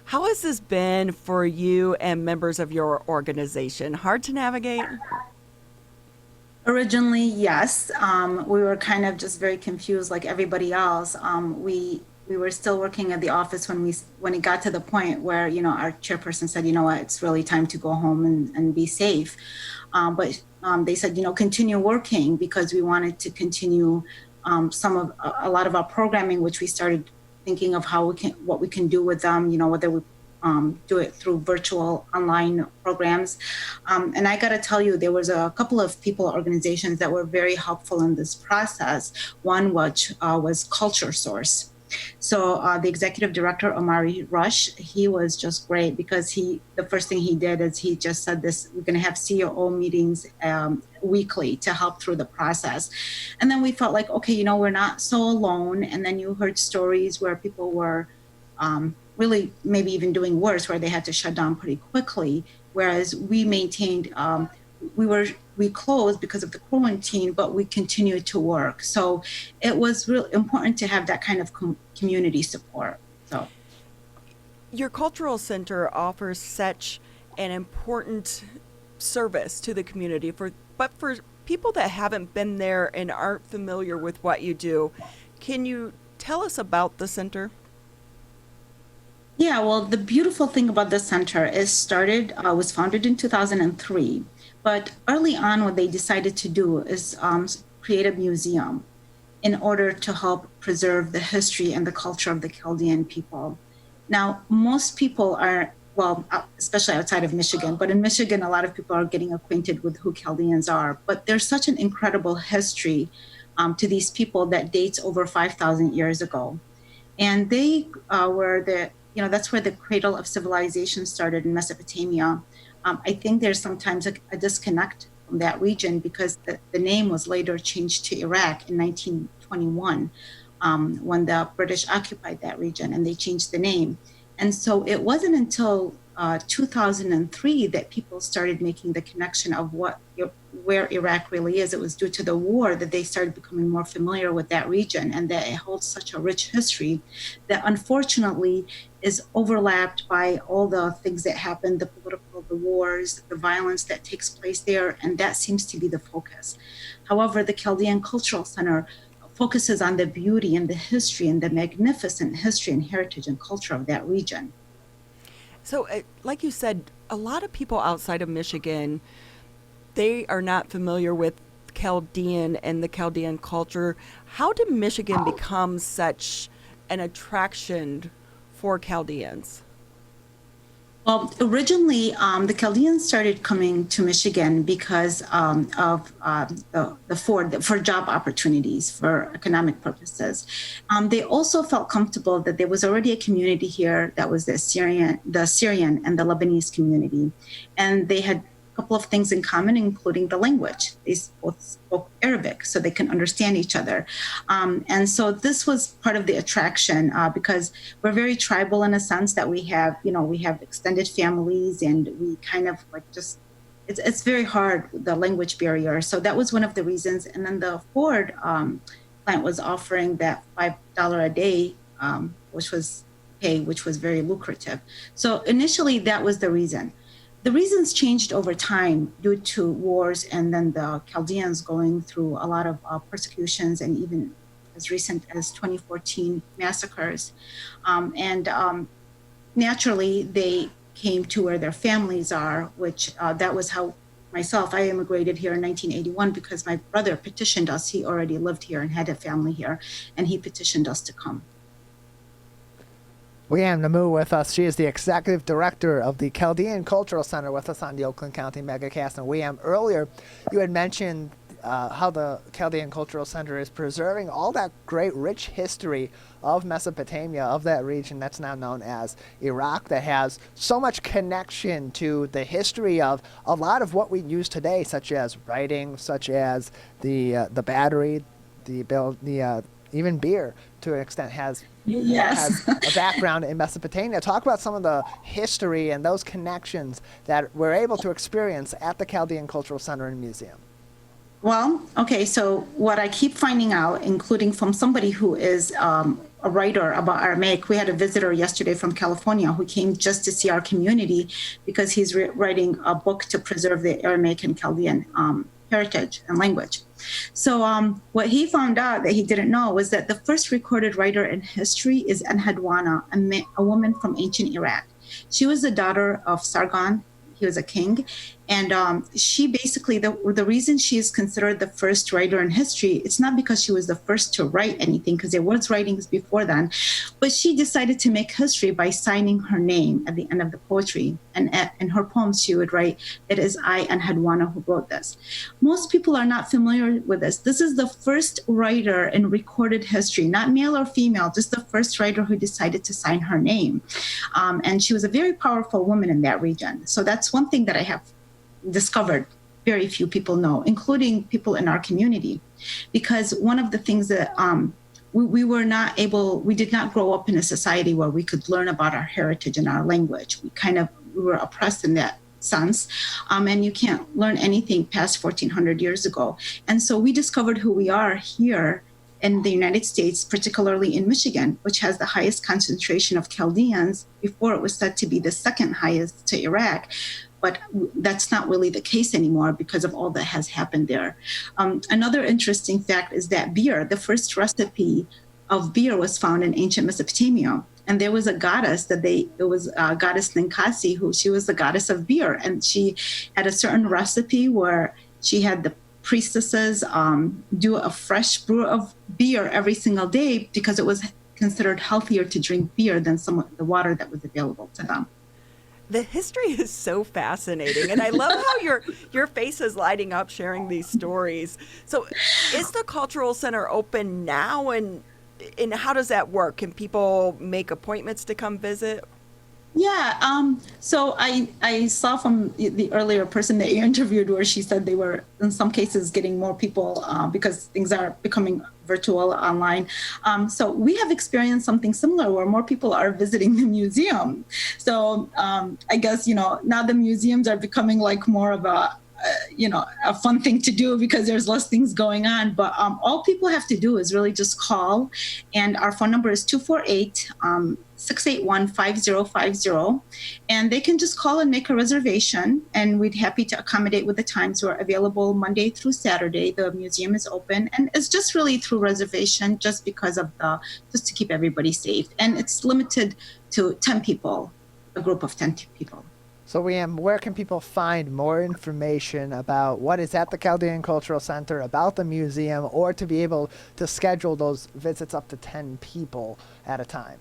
How has this been for you and members of your organization? Hard to navigate?
Originally, yes. We were kind of just very confused like everybody else. We were still working at the office when it got to the point where, our chairperson said, what, it's really time to go home and be safe. But they said, continue working, because we wanted to continue a lot of our programming, which we started thinking of what we can do with them, whether we do it through virtual online programs. And I got to tell you, there was a couple of organizations that were very helpful in this process. One which was Culture Source. So the executive director, Omari Rush, he was just great, because the first thing he did is he just said this: we're going to have CEO meetings weekly to help through the process. And then we felt like, okay, we're not so alone. And then you heard stories where people were really maybe even doing worse, where they had to shut down pretty quickly, whereas we maintained, we closed because of the quarantine, but we continued to work. So it was really important to have that kind of community support. So,
your cultural center offers such an important service to the community, but for people that haven't been there and aren't familiar with what you do, can you tell us about the center?
Yeah, well, the beautiful thing about the center is was founded in 2003. But early on, what they decided to do is create a museum in order to help preserve the history and the culture of the Chaldean people. Now, most people are, especially outside of Michigan, but in Michigan, a lot of people are getting acquainted with who Chaldeans are. But there's such an incredible history to these people that dates over 5,000 years ago. And they were that's where the cradle of civilization started in Mesopotamia. I think there's sometimes a disconnect from that region, because the name was later changed to Iraq in 1921 when the British occupied that region, and they changed the name. And so it wasn't until 2003 that people started making the connection of where Iraq really is. It was due to the war that they started becoming more familiar with that region, and that it holds such a rich history that unfortunately is overlapped by all the things that happened, the political the wars, the violence that takes place there, and that seems to be the focus. However, the Chaldean Cultural Center focuses on the beauty and the history and the magnificent history and heritage and culture of that region.
So, like you said, a lot of people outside of Michigan, they are not familiar with Chaldean and the Chaldean culture. How did Michigan become such an attraction for Chaldeans?
Well, originally, the Chaldeans started coming to Michigan because of for job opportunities, for economic purposes. They also felt comfortable that there was already a community here that was the Syrian and the Lebanese community, and they had couple of things in common, including the language. They both spoke Arabic, so they can understand each other. And so this was part of the attraction because we're very tribal in a sense that we have extended families, and we kind of like just, it's very hard, the language barrier. So that was one of the reasons. And then the Ford plant was offering that $5 a day, which was very lucrative. So initially that was the reason. The reasons changed over time due to wars and then the Chaldeans going through a lot of persecutions and even as recent as 2014 massacres. Naturally, they came to where their families are, which that was how I immigrated here in 1981 because my brother petitioned us. He already lived here and had a family here, and he petitioned us to come.
Leanne Namu with us. She is the executive director of the Chaldean Cultural Center with us on the Oakland County Megacast. And Leanne, earlier you had mentioned how the Chaldean Cultural Center is preserving all that great, rich history of Mesopotamia, of that region that's now known as Iraq, that has so much connection to the history of a lot of what we use today, such as writing, such as the battery, even beer to an extent has a background in Mesopotamia. Talk about some of the history and those connections that we're able to experience at the Chaldean Cultural Center and Museum.
Well, okay, so what I keep finding out, including from somebody who is a writer about Aramaic, we had a visitor yesterday from California who came just to see our community because he's writing a book to preserve the Aramaic and Chaldean heritage and language. So what he found out that he didn't know was that the first recorded writer in history is Enheduanna, a woman from ancient Iraq. She was the daughter of Sargon. He was a king. And she basically, the reason she is considered the first writer in history, it's not because she was the first to write anything, because there was writings before then, but she decided to make history by signing her name at the end of the poetry. And in her poems, she would write, "It is I, Enheduanna, who wrote this." Most people are not familiar with this. This is the first writer in recorded history, not male or female, just the first writer who decided to sign her name. And she was a very powerful woman in that region. So that's one thing that I have discovered very few people know, including people in our community, because one of the things that we did not grow up in a society where we could learn about our heritage and our language. We were oppressed in that sense, and you can't learn anything past 1400 years ago. And so we discovered who we are here in the United States, particularly in Michigan, which has the highest concentration of Chaldeans. Before, it was said to be the second highest to Iraq. But that's not really the case anymore because of all that has happened there. Another interesting fact is that beer, the first recipe of beer was found in ancient Mesopotamia. And there was a goddess goddess Ninkasi, she was the goddess of beer. And she had a certain recipe where she had the priestesses do a fresh brew of beer every single day because it was considered healthier to drink beer than some of the water that was available to them.
The history is so fascinating, and I love how your face is lighting up sharing these stories. So is the Cultural Center open now, and how does that work? Can people make appointments to come visit?
Yeah, so I saw from the earlier person that you interviewed where she said they were, in some cases, getting more people because things are becoming virtual online. So we have experienced something similar where more people are visiting the museum. So I guess, now the museums are becoming like more of a fun thing to do because there's less things going on. But all people have to do is really just call, and our phone number is 248-681-5050, and they can just call and make a reservation, and we'd happy to accommodate with the times. We're available Monday through Saturday. The museum is open, and it's just really through reservation, just because of just to keep everybody safe, and it's limited to 10 people, a group of 10 people.
So, where can people find more information about what is at the Chaldean Cultural Center, about the museum, or to be able to schedule those visits up to 10 people at a time?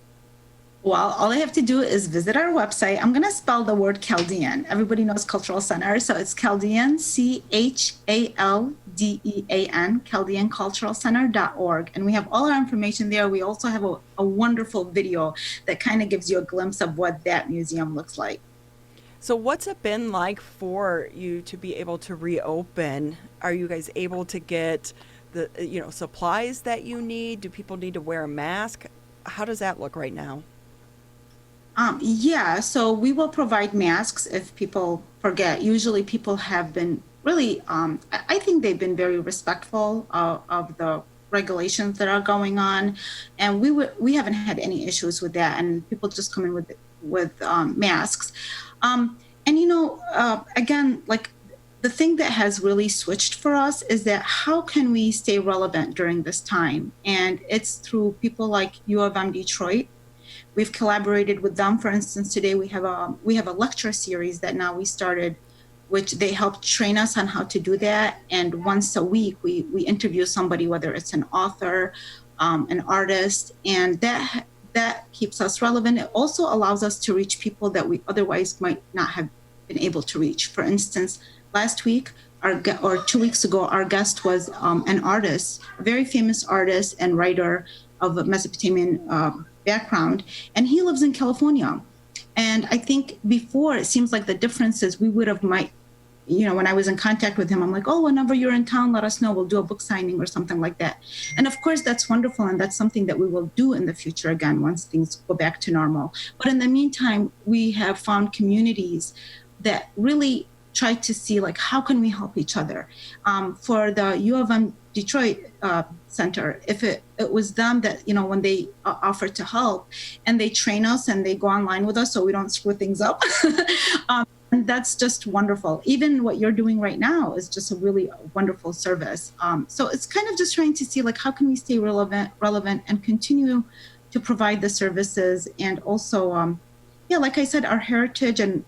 Well, all I have to do is visit our website. I'm going to spell the word Chaldean. Everybody knows Cultural Center, so it's Chaldean, Chaldean, ChaldeanCulturalCenter.org. And we have all our information there. We also have a wonderful video that kind of gives you a glimpse of what that museum looks like.
So what's it been like for you to be able to reopen? Are you guys able to get the supplies that you need? Do people need to wear a mask? How does that look right now?
Yeah, so we will provide masks if people forget. Usually people have been really, I think they've been very respectful of the regulations that are going on. And we haven't had any issues with that. And people just come in with masks. Again, like the thing that has really switched for us is that how can we stay relevant during this time? And it's through people like U of M Detroit. We've collaborated with them. For instance, today we have a lecture series that now we started, which they helped train us on how to do that. And once a week, we interview somebody, whether it's an author, an artist, and that keeps us relevant. It also allows us to reach people that we otherwise might not have been able to reach. For instance, last week or 2 weeks ago, our guest was an artist, a very famous artist and writer of a Mesopotamian background, and he lives in California. And I think before, it seems like the difference is we would have when I was in contact with him, I'm like, oh, whenever you're in town, let us know. We'll do a book signing or something like that. And of course, that's wonderful. And that's something that we will do in the future again, once things go back to normal. But in the meantime, we have found communities that really try to see, like, how can we help each other? For the U of M Detroit Center, if it was them that, when they offered to help and they train us and they go online with us so we don't screw things up. And that's just wonderful. Even what you're doing right now is just a really wonderful service. So it's kind of just trying to see, like, how can we stay relevant and continue to provide the services. And also, like I said, our heritage and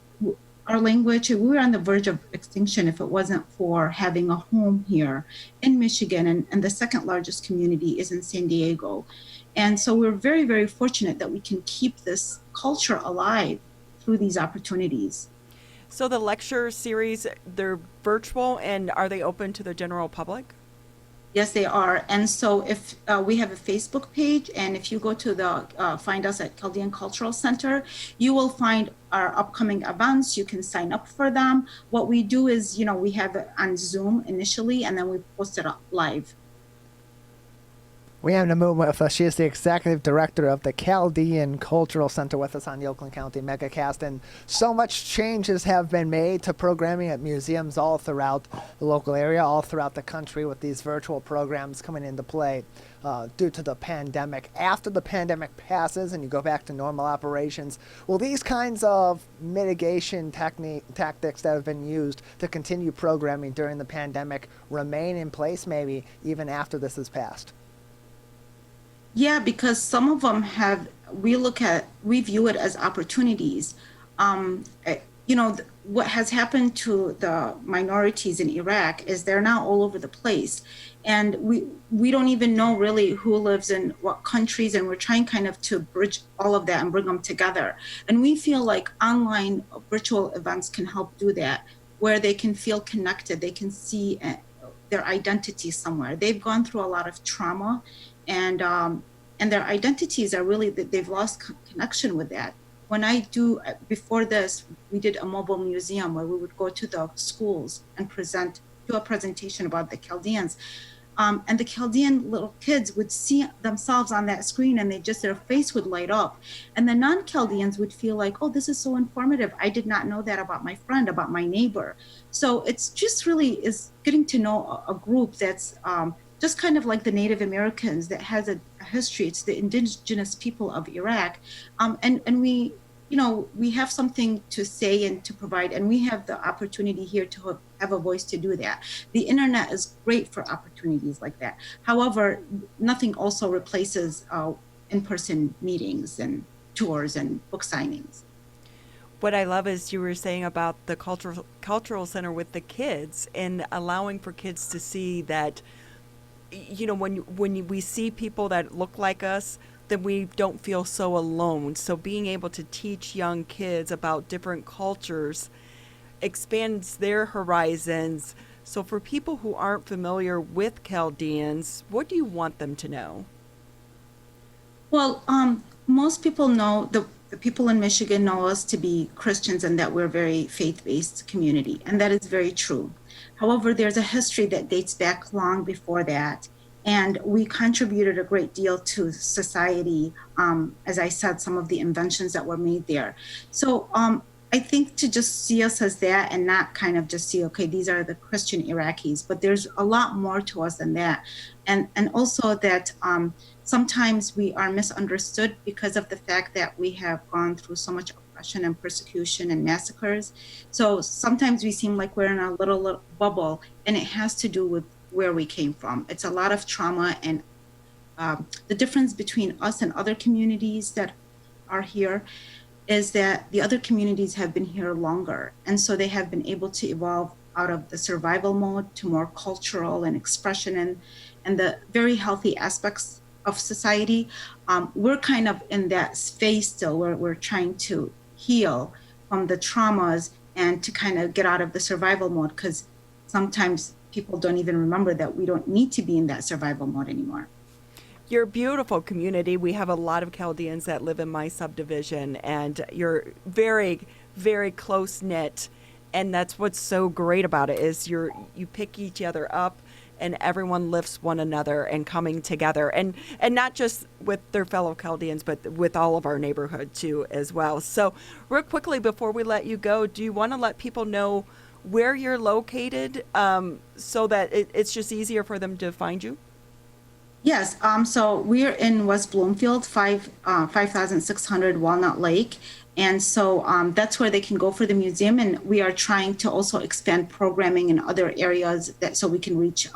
our language, we were on the verge of extinction if it wasn't for having a home here in Michigan. And the second largest community is in San Diego. And so we're very, very fortunate that we can keep this culture alive through these opportunities.
So the lecture series, they're virtual, and are they open to the general public?
Yes, they are. And so if we have a Facebook page, and if you go to find us at Chaldean Cultural Center, you will find our upcoming events. You can sign up for them. What we do is, we have it on Zoom initially, and then we post it up live.
We have Namu with us. She is the executive director of the Chaldean Cultural Center with us on the Oakland County Megacast. And so much changes have been made to programming at museums all throughout the local area, all throughout the country, with these virtual programs coming into play due to the pandemic. After the pandemic passes and you go back to normal operations, will these kinds of mitigation tactics that have been used to continue programming during the pandemic remain in place, maybe even after this is passed?
Yeah, because some of them we view it as opportunities. What has happened to the minorities in Iraq is they're now all over the place. And we don't even know really who lives in what countries, and we're trying kind of to bridge all of that and bring them together. And we feel like online virtual events can help do that, where they can feel connected, they can see their identity somewhere. They've gone through a lot of trauma, and their identities are really that they've lost connection with that. Before this, we did a mobile museum where we would go to the schools and do a presentation about the Chaldeans. And the Chaldean little kids would see themselves on that screen and their face would light up. And the non-Chaldeans would feel like, oh, this is so informative. I did not know that about my friend, about my neighbor. So it's just really is getting to know a group that's just kind of like the Native Americans that has a history. It's the indigenous people of Iraq. And we, we have something to say and to provide, and we have the opportunity here to have a voice to do that. The internet is great for opportunities like that. However, nothing also replaces in-person meetings and tours and book signings.
What I love is you were saying about the cultural center with the kids and allowing for kids to see that, when we see people that look like us, then we don't feel so alone. So being able to teach young kids about different cultures expands their horizons. So for people who aren't familiar with Chaldeans, what do you want them to know?
Well, most people know, the people in Michigan know us to be Christians and that we're a very faith-based community, and that is very true. However, there's a history that dates back long before that, and we contributed a great deal to society. As I said, some of the inventions that were made there. So I think to just see us as that and not kind of just see, okay, these are the Christian Iraqis, but there's a lot more to us than that. And also that sometimes we are misunderstood because of the fact that we have gone through so much oppression and persecution and massacres. So sometimes we seem like we're in a little bubble, and it has to do with where we came from. It's a lot of trauma, and the difference between us and other communities that are here is that the other communities have been here longer. And so they have been able to evolve out of the survival mode to more cultural and expression and the very healthy aspects of society. We're kind of in that phase still where we're trying to heal from the traumas and to kind of get out of the survival mode, because sometimes people don't even remember that we don't need to be in that survival mode anymore.
You're a beautiful community. We have a lot of Chaldeans that live in my subdivision, and you're very, very close-knit. And that's what's so great about it is you pick each other up, and everyone lifts one another and coming together. And not just with their fellow Chaldeans, but with all of our neighborhood, too, as well. So real quickly, before we let you go, do you want to let people know where you're located so that it's just easier for them to find you?
Yes, so we're in West Bloomfield, 5,600 Walnut Lake. And so that's where they can go for the museum. And we are trying to also expand programming in other areas so we can reach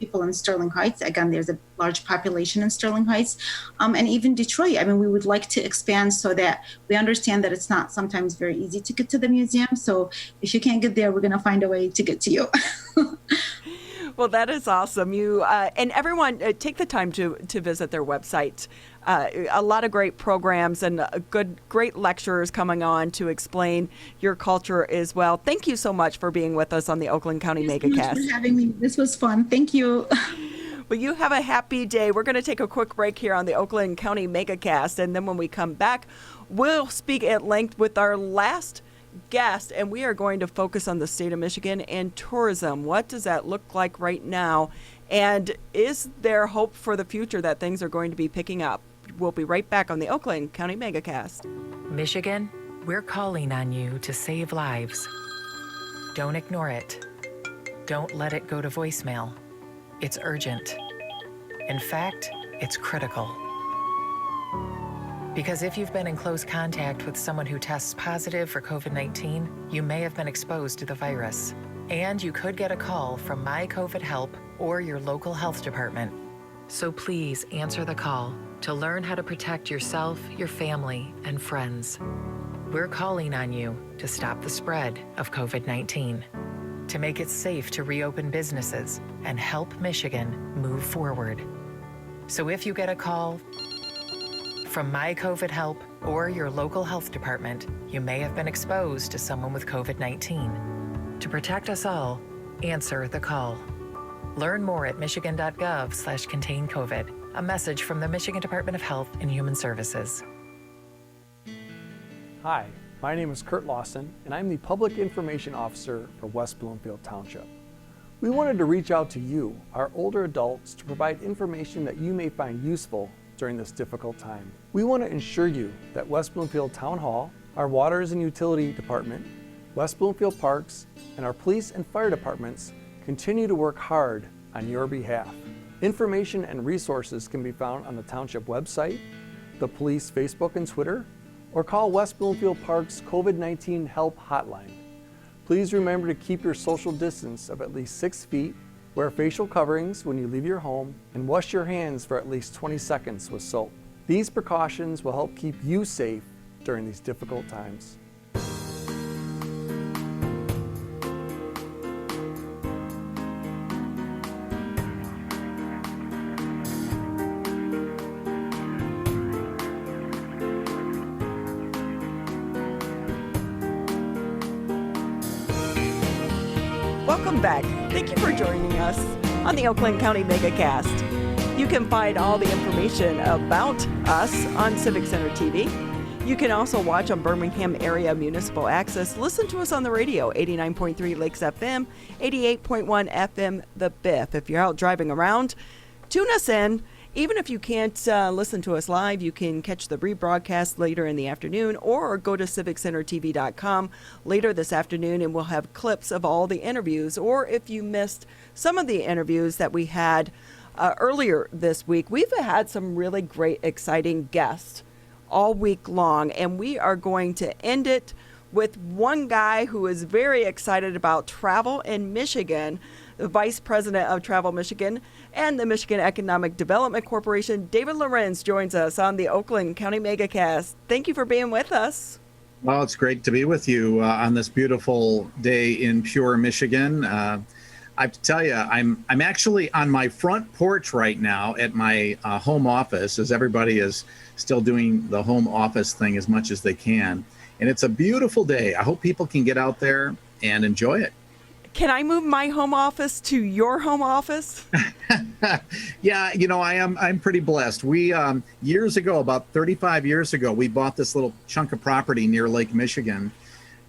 people in Sterling Heights. Again, there's a large population in Sterling Heights, and even Detroit. I mean, we would like to expand so that we understand that it's not sometimes very easy to get to the museum. So if you can't get there, we're going to find a way to get to you.
Well, that is awesome. You and everyone take the time to visit their website. A lot of great programs and great lecturers coming on to explain your culture as well. Thank you so much for being with us on the Oakland County Megacast.
Thank you for having me. This was fun. Thank you.
Well, you have a happy day. We're going to take a quick break here on the Oakland County Megacast, and then when we come back, we'll speak at length with our last guest, and we are going to focus on the state of Michigan and tourism. What does that look like right now? And is there hope for the future that things are going to be picking up? We'll be right back on the Oakland County Megacast.
Michigan, we're calling on you to save lives. Don't ignore it. Don't let it go to voicemail. It's urgent. In fact, it's critical. Because if you've been in close contact with someone who tests positive for COVID-19, you may have been exposed to the virus. And you could get a call from My COVID Help or your local health department. So please answer the call to learn how to protect yourself, your family, and friends. We're calling on you to stop the spread of COVID-19, to make it safe to reopen businesses and help Michigan move forward. So if you get a call from My COVID Help or your local health department, you may have been exposed to someone with COVID-19. To protect us all, answer the call. Learn more at michigan.gov/containcovid. A message from the Michigan Department of Health and Human Services.
Hi, my name is Kurt Lawson, and I'm the Public Information Officer for West Bloomfield Township. We wanted to reach out to you, our older adults, to provide information that you may find useful during this difficult time. We want to ensure you that West Bloomfield Town Hall, our Waters and Utility Department, West Bloomfield Parks, and our police and fire departments continue to work hard on your behalf. Information and resources can be found on the Township website, the police Facebook and Twitter, or call West Bloomfield Park's COVID-19 Help Hotline. Please remember to keep your social distance of at least 6 feet, wear facial coverings when you leave your home, and wash your hands for at least 20 seconds with soap. These precautions will help keep you safe during these difficult times.
Welcome back. Thank you for joining us on the Oakland County Megacast. You can find all the information about us on Civic Center TV. You can also watch on Birmingham Area Municipal Access. Listen to us on the radio, 89.3 Lakes FM, 88.1 FM The Biff. If you're out driving around, tune us in. Even if you can't listen to us live, you can catch the rebroadcast later in the afternoon or go to civiccentertv.com later this afternoon and we'll have clips of all the interviews. Or if you missed some of the interviews that we had earlier this week, we've had some really great, exciting guests all week long. And we are going to end it with one guy who is very excited about travel in Michigan, the Vice President of Travel Michigan and the Michigan Economic Development Corporation. David Lorenz joins us on the Oakland County Megacast. Thank you for being with us.
Well, it's great to be with you on this beautiful day in Pure, Michigan. I have to tell you, I'm actually on my front porch right now at my home office, as everybody is still doing the home office thing as much as they can. And it's a beautiful day. I hope people can get out there and enjoy it.
Can I move my home office to your home office?
Yeah, I'm pretty blessed. We years ago, about 35 years ago, we bought this little chunk of property near Lake Michigan,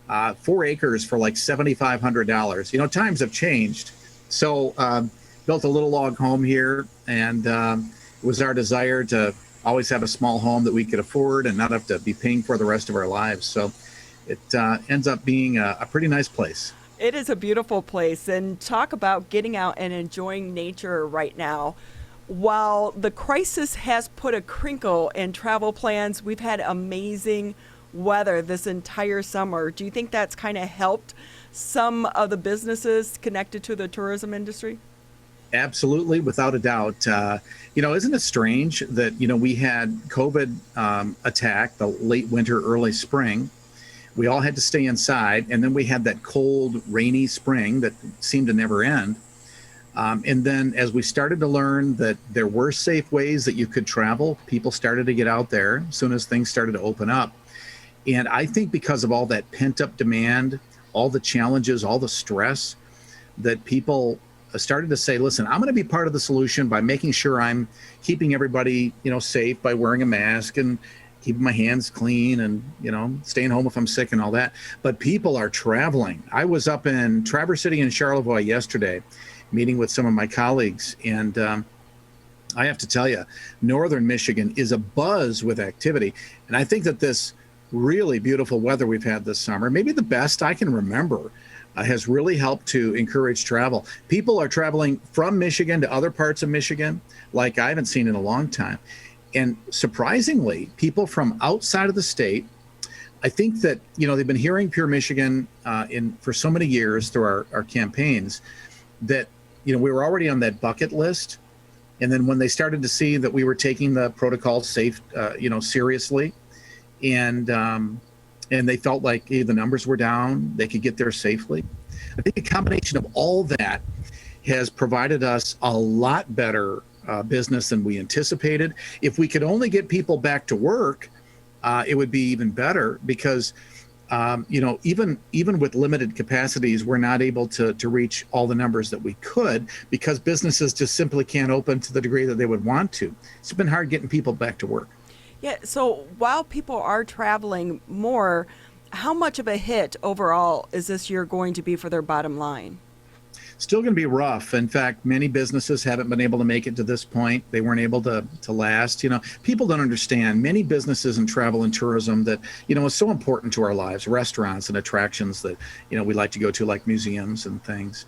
4 acres for like $7,500. Times have changed. So built a little log home here, and it was our desire to always have a small home that we could afford and not have to be paying for the rest of our lives. So it ends up being a pretty nice place.
It is a beautiful place, and talk about getting out and enjoying nature right now. While the crisis has put a crinkle in travel plans, we've had amazing weather this entire summer. Do you think that's kind of helped some of the businesses connected to the tourism industry?
Absolutely, without a doubt. Isn't it strange that, we had COVID attack, the late winter, early spring. We all had to stay inside, and then we had that cold, rainy spring that seemed to never end. And then as we started to learn that there were safe ways that you could travel, people started to get out there as soon as things started to open up. And I think because of all that pent-up demand, all the challenges, all the stress, that people started to say, listen, I'm going to be part of the solution by making sure I'm keeping everybody, safe by wearing a mask and keeping my hands clean and, staying home if I'm sick and all that. But people are traveling. I was up in Traverse City and Charlevoix yesterday, meeting with some of my colleagues. And I have to tell you, Northern Michigan is abuzz with activity. And I think that this really beautiful weather we've had this summer, maybe the best I can remember, has really helped to encourage travel. People are traveling from Michigan to other parts of Michigan like I haven't seen in a long time. And surprisingly, people from outside of the state, I think that, they've been hearing Pure Michigan for so many years through our campaigns that, we were already on that bucket list. And then when they started to see that we were taking the protocol seriously, and they felt like the numbers were down, they could get there safely. I think a combination of all that has provided us a lot better business than we anticipated. If we could only get people back to work, it would be even better because, even with limited capacities, we're not able to reach all the numbers that we could because businesses just simply can't open to the degree that they would want to. It's been hard getting people back to work.
Yeah, so while people are traveling more, how much of a hit overall is this year going to be for their bottom line?
Still going to be rough. In fact, many businesses haven't been able to make it to this point. They weren't able to last. People don't understand. Many businesses in travel and tourism that, is so important to our lives, restaurants and attractions that, we like to go to, like museums and things.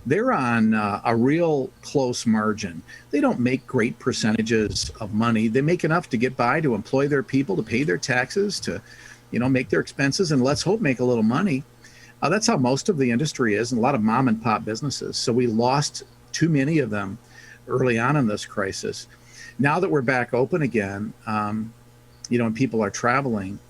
They're on a real close margin. They don't make great percentages of money. They make enough to get by, to employ their people, to pay their taxes, to, make their expenses, and let's hope make a little money. That's how most of the industry is, and a lot of mom and pop businesses. So we lost too many of them early on in this crisis. Now that we're back open again, and people are traveling,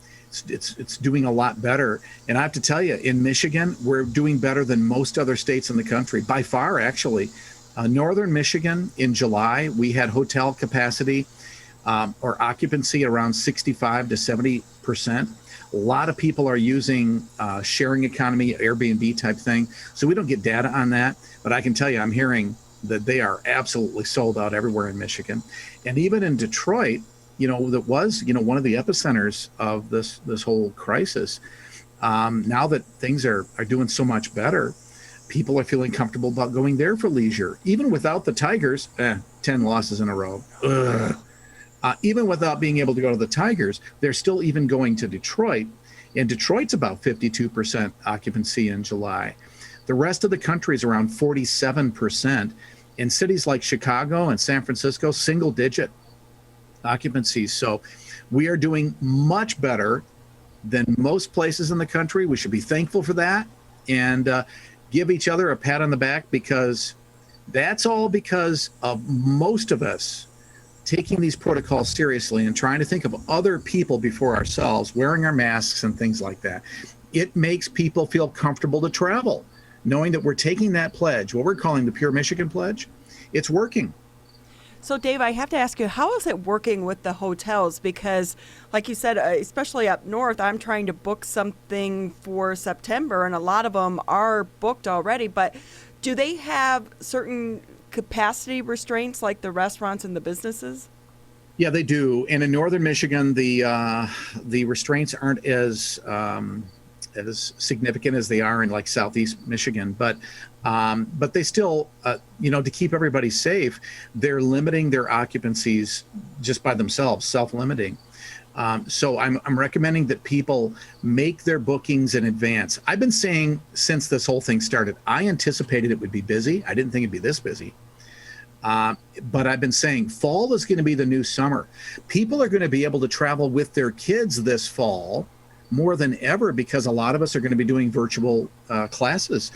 it's doing a lot better. And I have to tell you, in Michigan, we're doing better than most other states in the country, by far, actually. Northern Michigan, in July, we had hotel capacity or occupancy around 65 to 70%. A lot of people are using sharing economy, Airbnb type thing. So we don't get data on that, but I can tell you, I'm hearing that they are absolutely sold out everywhere in Michigan. And even in Detroit, that was, one of the epicenters of this whole crisis. Now that things are doing so much better, people are feeling comfortable about going there for leisure. Even without the Tigers, 10 losses in a row. Ugh. Even without being able to go to the Tigers, they're still even going to Detroit. And Detroit's about 52% occupancy in July. The rest of the country is around 47%. In cities like Chicago and San Francisco, single digit occupancy. So we are doing much better than most places in the country. We should be thankful for that and give each other a pat on the back, because that's all because of most of us taking these protocols seriously and trying to think of other people before ourselves, wearing our masks and things like that. It makes people feel comfortable to travel, knowing that we're taking that pledge, what we're calling the Pure Michigan Pledge. It's working.
So, Dave, I have to ask you, how is it working with the hotels? Because, like you said, especially up north, I'm trying to book something for September, and a lot of them are booked already. But do they have certain capacity restraints like the restaurants and the businesses?
Yeah, they do. And in northern Michigan, the restraints aren't as significant as they are in like southeast Michigan, but they still, to keep everybody safe, they're limiting their occupancies just by themselves, self-limiting. So I'm recommending that people make their bookings in advance. I've been saying since this whole thing started, I anticipated it would be busy. I didn't think it'd be this busy. But I've been saying fall is going to be the new summer. People are going to be able to travel with their kids this fall more than ever, because a lot of us are going to be doing virtual classes.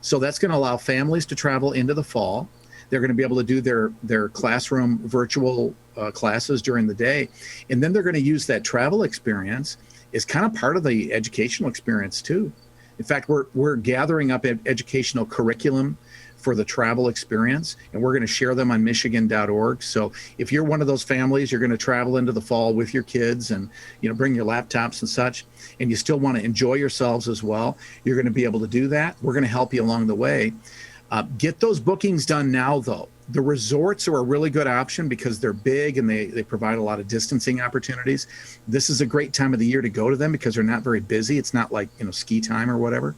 So that's going to allow families to travel into the fall. They're going to be able to do their classroom virtual classes during the day. And then they're going to use that travel experience as kind of part of the educational experience too. In fact, we're gathering up educational curriculum for the travel experience, and we're going to share them on michigan.org. So if you're one of those families, you're going to travel into the fall with your kids and bring your laptops and such, and you still want to enjoy yourselves as well, you're going to be able to do that. We're going to help you along the way. Get those bookings done now, though. The resorts are a really good option because they're big and they provide a lot of distancing opportunities. This is a great time of the year to go to them because they're not very busy. It's not like ski time or whatever.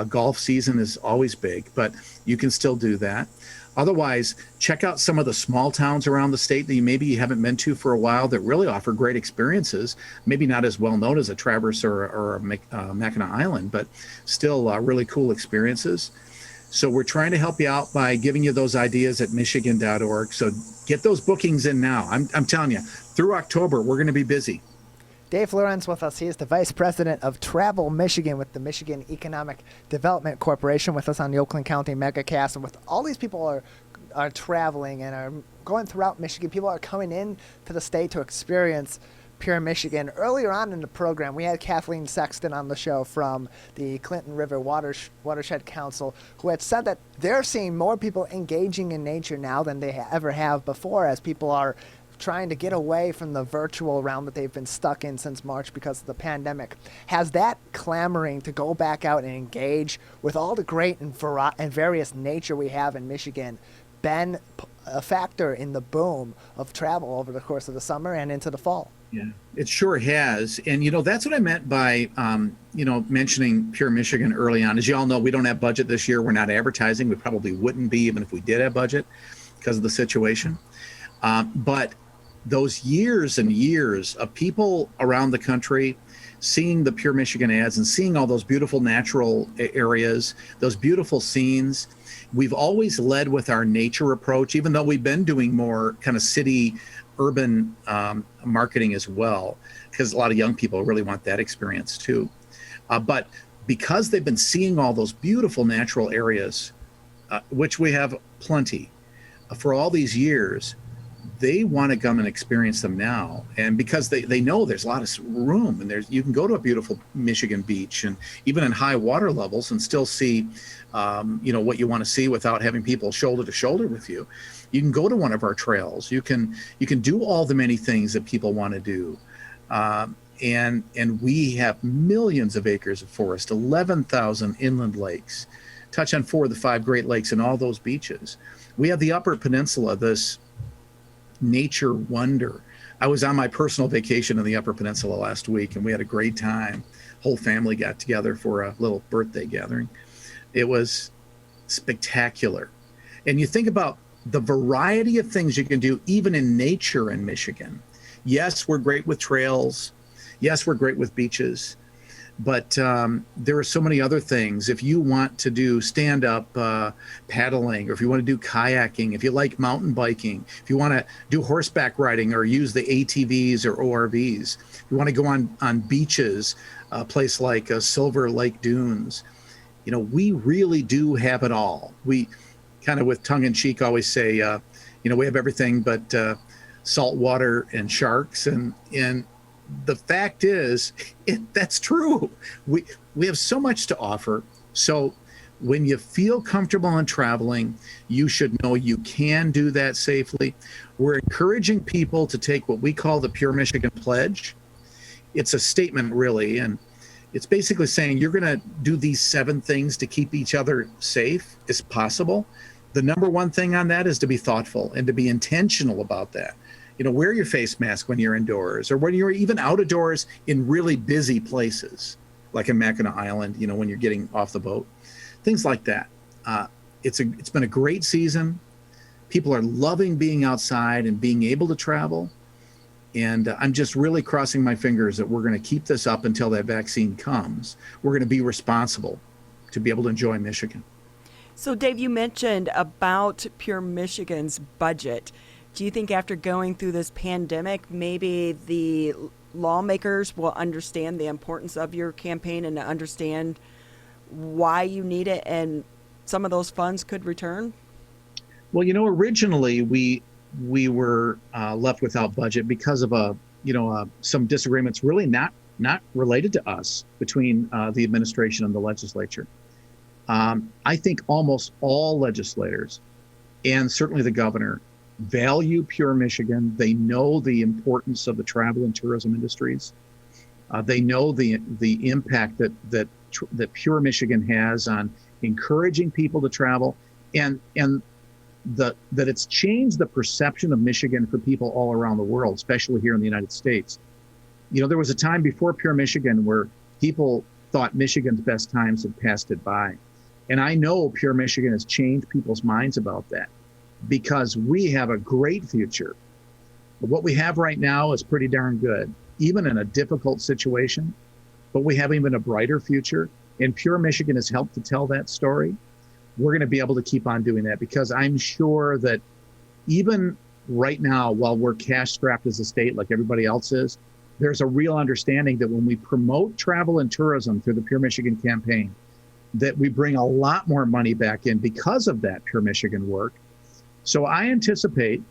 Golf season is always big, but you can still do that. Otherwise, check out some of the small towns around the state that maybe you haven't been to for a while that really offer great experiences. Maybe not as well known as a Traverse or a Mackinac Island, but still really cool experiences. So we're trying to help you out by giving you those ideas at michigan.org. So get those bookings in now. I'm telling you, through October, we're going to be busy.
Dave Lorenz with us. He is the Vice President of Travel Michigan with the Michigan Economic Development Corporation, with us on the Oakland County Megacast. And with all these people are traveling and are going throughout Michigan, people are coming in to the state to experience Pure Michigan. Earlier on in the program, we had Kathleen Sexton on the show from the Clinton River Watershed Council, who had said that they're seeing more people engaging in nature now than they ever have before, as people are trying to get away from the virtual realm that they've been stuck in since March because of the pandemic. Has that clamoring to go back out and engage with all the great and various nature we have in Michigan been a factor in the boom of travel over the course of the summer and into the fall.
Yeah, it sure has. And, that's what I meant by, mentioning Pure Michigan early on. As you all know, we don't have budget this year. We're not advertising. We probably wouldn't be even if we did have budget because of the situation. But those years and years of people around the country seeing the Pure Michigan ads and seeing all those beautiful natural areas, those beautiful scenes, we've always led with our nature approach, even though we've been doing more kind of city urban marketing as well, because a lot of young people really want that experience too. But because they've been seeing all those beautiful natural areas, which we have plenty for all these years, they want to come and experience them now. And because they know there's a lot of room, and you can go to a beautiful Michigan beach and even in high water levels and still see what you want to see without having people shoulder to shoulder with you. You can go to one of our trails. You can do all the many things that people want to do. And we have millions of acres of forest, 11,000 inland lakes, touch on 4 of the 5 Great Lakes and all those beaches. We have the Upper Peninsula, this nature wonder. I was on my personal vacation in the Upper Peninsula last week, and we had a great time. Whole family got together for a little birthday gathering. It was spectacular. And you think about the variety of things you can do even in nature in Michigan. Yes, we're great with trails. Yes, we're great with beaches. But there are so many other things. If you want to do stand-up paddling, or if you want to do kayaking, if you like mountain biking, if you want to do horseback riding or use the ATVs or ORVs, if you want to go on beaches, a place like Silver Lake Dunes, we really do have it all. We kind of with tongue-in-cheek always say, we have everything but salt water and sharks. And the fact is, that's true. We have so much to offer. So when you feel comfortable in traveling, you should know you can do that safely. We're encouraging people to take what we call the Pure Michigan Pledge. It's a statement, really, and it's basically saying you're going to do these 7 things to keep each other safe as possible. The number one thing on that is to be thoughtful and to be intentional about that. Wear your face mask when you're indoors, or when you're even out of doors in really busy places, like in Mackinac Island, when you're getting off the boat, things like that. It's been a great season. People are loving being outside and being able to travel. And I'm just really crossing my fingers that we're going to keep this up until that vaccine comes. We're going to be responsible to be able to enjoy Michigan.
So, Dave, you mentioned about Pure Michigan's budget. Do you think after going through this pandemic, maybe the lawmakers will understand the importance of your campaign and understand why you need it, and some of those funds could return?
Well, originally we were left without budget because of some disagreements really not related to us between the administration and the legislature. I think almost all legislators, and certainly the governor, value Pure Michigan. They know the importance of the travel and tourism industries. They know the impact that Pure Michigan has on encouraging people to travel, and that it's changed the perception of Michigan for people all around the world, especially here in the United States. There was a time before Pure Michigan where people thought Michigan's best times had passed it by. And I know Pure Michigan has changed people's minds about that, because we have a great future. What we have right now is pretty darn good, even in a difficult situation, but we have even a brighter future. And Pure Michigan has helped to tell that story. We're going to be able to keep on doing that, because I'm sure that even right now, while we're cash strapped as a state like everybody else is, there's a real understanding that when we promote travel and tourism through the Pure Michigan campaign, that we bring a lot more money back in because of that Pure Michigan work. So I anticipate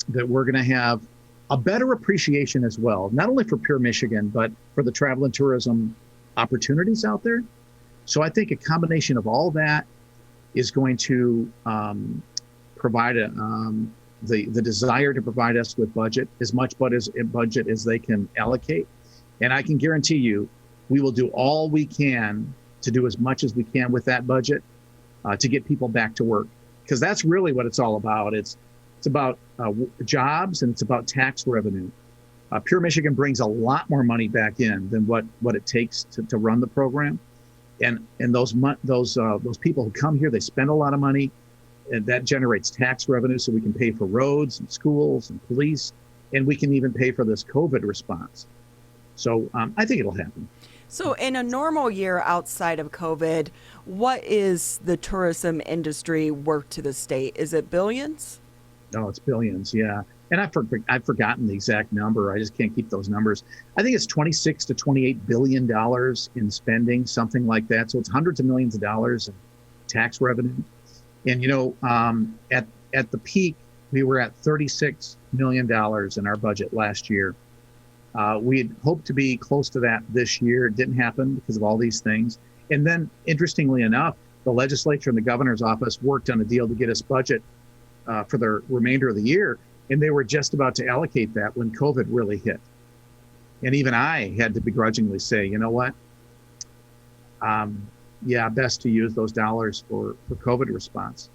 that we're going to have a better appreciation as well, not only for Pure Michigan, but for the travel and tourism opportunities out there. So I think a combination of all that is going to provide the desire to provide us with as much budget as they can allocate. And I can guarantee you, we will do all we can to do as much as we can with that budget to get people back to work because that's really what it's all about. It's about jobs, and it's about tax revenue. Pure Michigan brings a lot more money back in than what it takes to run the program. And those people who come here, they spend a lot of money, and that generates tax revenue, so we can pay for roads and schools and police, and we can even pay for this COVID response. So I think it'll happen.
So in a normal year outside of COVID, what is the tourism industry worth to the state? Is it billions?
No, it's billions, yeah. And I've forgotten the exact number. I just can't keep those numbers. I think it's $26 to $28 billion in spending, something like that. So it's hundreds of millions of dollars in tax revenue. And, at the peak, we were at $36 million in our budget last year. We had hoped to be close to that this year. It didn't happen because of all these things. And then, interestingly enough, the legislature and the governor's office worked on a deal to get us budget for the remainder of the year. And they were just about to allocate that when COVID really hit. And even I had to begrudgingly say, you know what? Best to use those dollars for COVID response,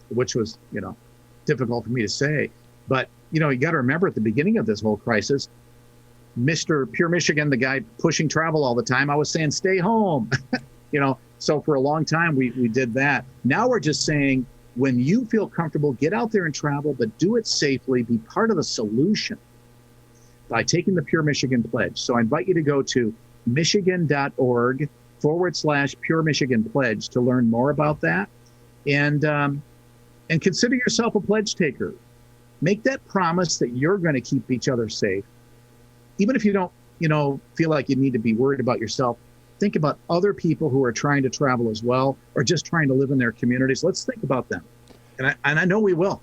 which was, difficult for me to say. But, you got to remember at the beginning of this whole crisis, Mr. Pure Michigan, the guy pushing travel all the time, I was saying, stay home. So for a long time, we did that. Now we're just saying, when you feel comfortable, get out there and travel, but do it safely. Be part of the solution by taking the Pure Michigan Pledge. So I invite you to go to michigan.org/Pure Michigan Pledge to learn more about that. And consider yourself a pledge taker. Make that promise that you're going to keep each other safe. Even if you don't, feel like you need to be worried about yourself, think about other people who are trying to travel as well, or just trying to live in their communities. Let's think about them. And I know we will.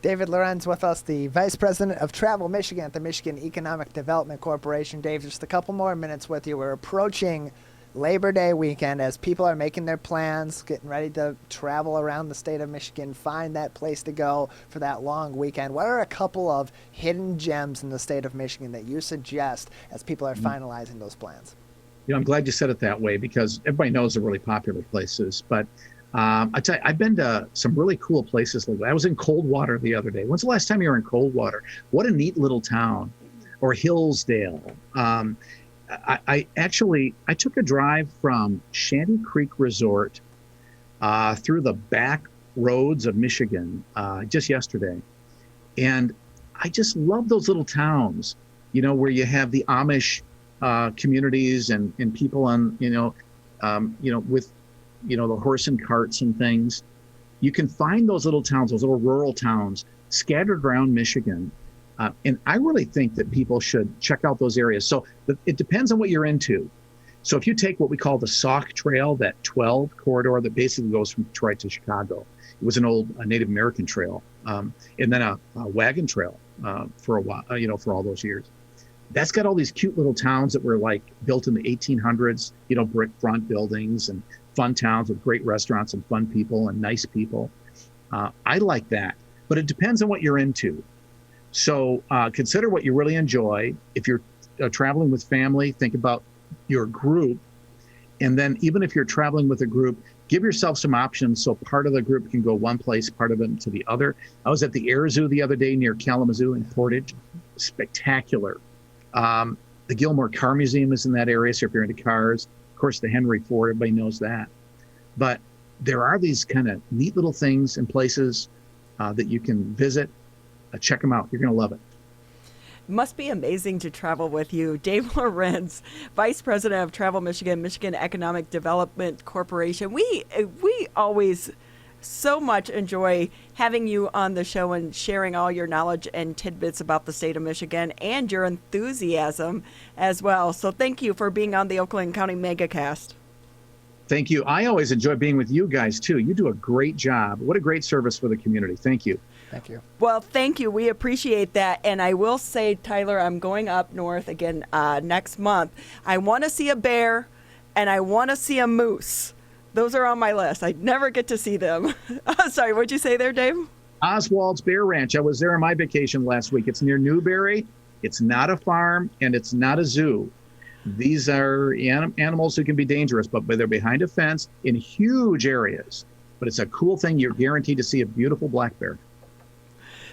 David Lorenz with us, the Vice President of Travel Michigan at the Michigan Economic Development Corporation. Dave, just a couple more minutes with you. We're approaching Labor Day weekend as people are making their plans, getting ready to travel around the state of Michigan, find that place to go for that long weekend. What are a couple of hidden gems in the state of Michigan that you suggest as people are finalizing those plans?
I'm glad you said it that way, because everybody knows they're really popular places. But I tell you, I've been to some really cool places lately. I was in Coldwater the other day. When's the last time you were in Coldwater? What a neat little town. Or Hillsdale. I took a drive from Shanty Creek Resort through the back roads of Michigan just yesterday. And I just love those little towns, where you have the Amish communities and people on, with, the horse and carts and things. You can find those little towns, those little rural towns scattered around Michigan. And I really think that people should check out those areas. So it depends on what you're into. So if you take what we call the Sauk Trail, that 12 corridor that basically goes from Detroit to Chicago, it was an old Native American trail, and then a wagon trail for a while, for all those years. That's got all these cute little towns that were like built in the 1800s, brick front buildings and fun towns with great restaurants and fun people and nice people. I like that, but it depends on what you're into. So consider what you really enjoy. If you're traveling with family, think about your group. And then even if you're traveling with a group, give yourself some options so part of the group can go one place, part of them to the other. I was at the Air Zoo the other day near Kalamazoo in Portage. Spectacular. The Gilmore Car Museum is in that area, so if you're into cars. Of course, the Henry Ford, everybody knows that. But there are these kind of neat little things and places that you can visit. Check them out. You're going to love it.
Must be amazing to travel with you. Dave Lorenz, Vice President of Travel Michigan, Michigan Economic Development Corporation. We always so much enjoy having you on the show and sharing all your knowledge and tidbits about the state of Michigan and your enthusiasm as well. So thank you for being on the Oakland County Megacast.
Thank you. I always enjoy being with you guys, too. You do a great job. What a great service for the community. Thank you.
Thank you.
Well, thank you. We appreciate that. And I will say, Tyler, I'm going up north again next month. I want to see a bear and I want to see a moose. Those are on my list. I never get to see them. Sorry, what'd you say there, Dave?
Oswald's Bear Ranch. I was there on my vacation last week. It's near Newberry. It's not a farm and it's not a zoo. These are animals who can be dangerous, but they're behind a fence in huge areas. but it's a cool thing. You're guaranteed to see a beautiful black bear.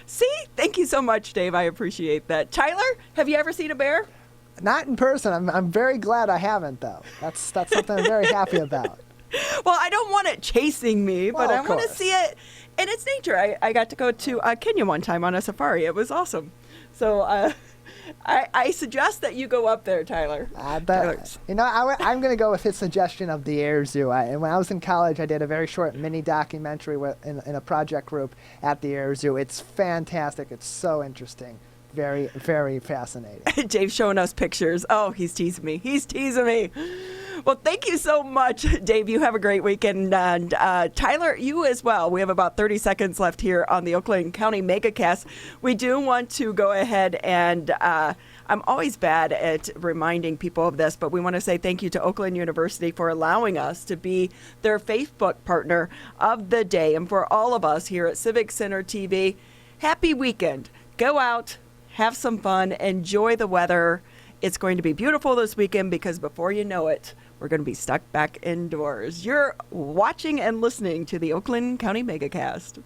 See, thank you so much, Dave. I appreciate that. Tyler, have you ever seen a bear?
Not in person. I'm very glad I haven't, though. That's something I'm very happy about.
Well, I don't want it chasing me, but I want to see it in its nature. I got to go to Kenya one time on a safari. It was awesome. So I suggest that you go up there, Tyler.
I'm going to go with his suggestion of the Air Zoo. And when I was in college, I did a very short mini documentary in a project group at the Air Zoo. It's fantastic. It's so interesting. Very, very fascinating.
Dave's showing us pictures. Oh, he's teasing me. He's teasing me. Well, thank you so much, Dave. You have a great weekend. And Tyler, you as well. We have about 30 seconds left here on the Oakland County Megacast. We do want to go ahead and I'm always bad at reminding people of this, but we want to say thank you to Oakland University for allowing us to be their Facebook partner of the day. And for all of us here at Civic Center TV, happy weekend. Go out. Have some fun. Enjoy the weather. It's going to be beautiful this weekend because before you know it, we're going to be stuck back indoors. You're watching and listening to the Oakland County Megacast.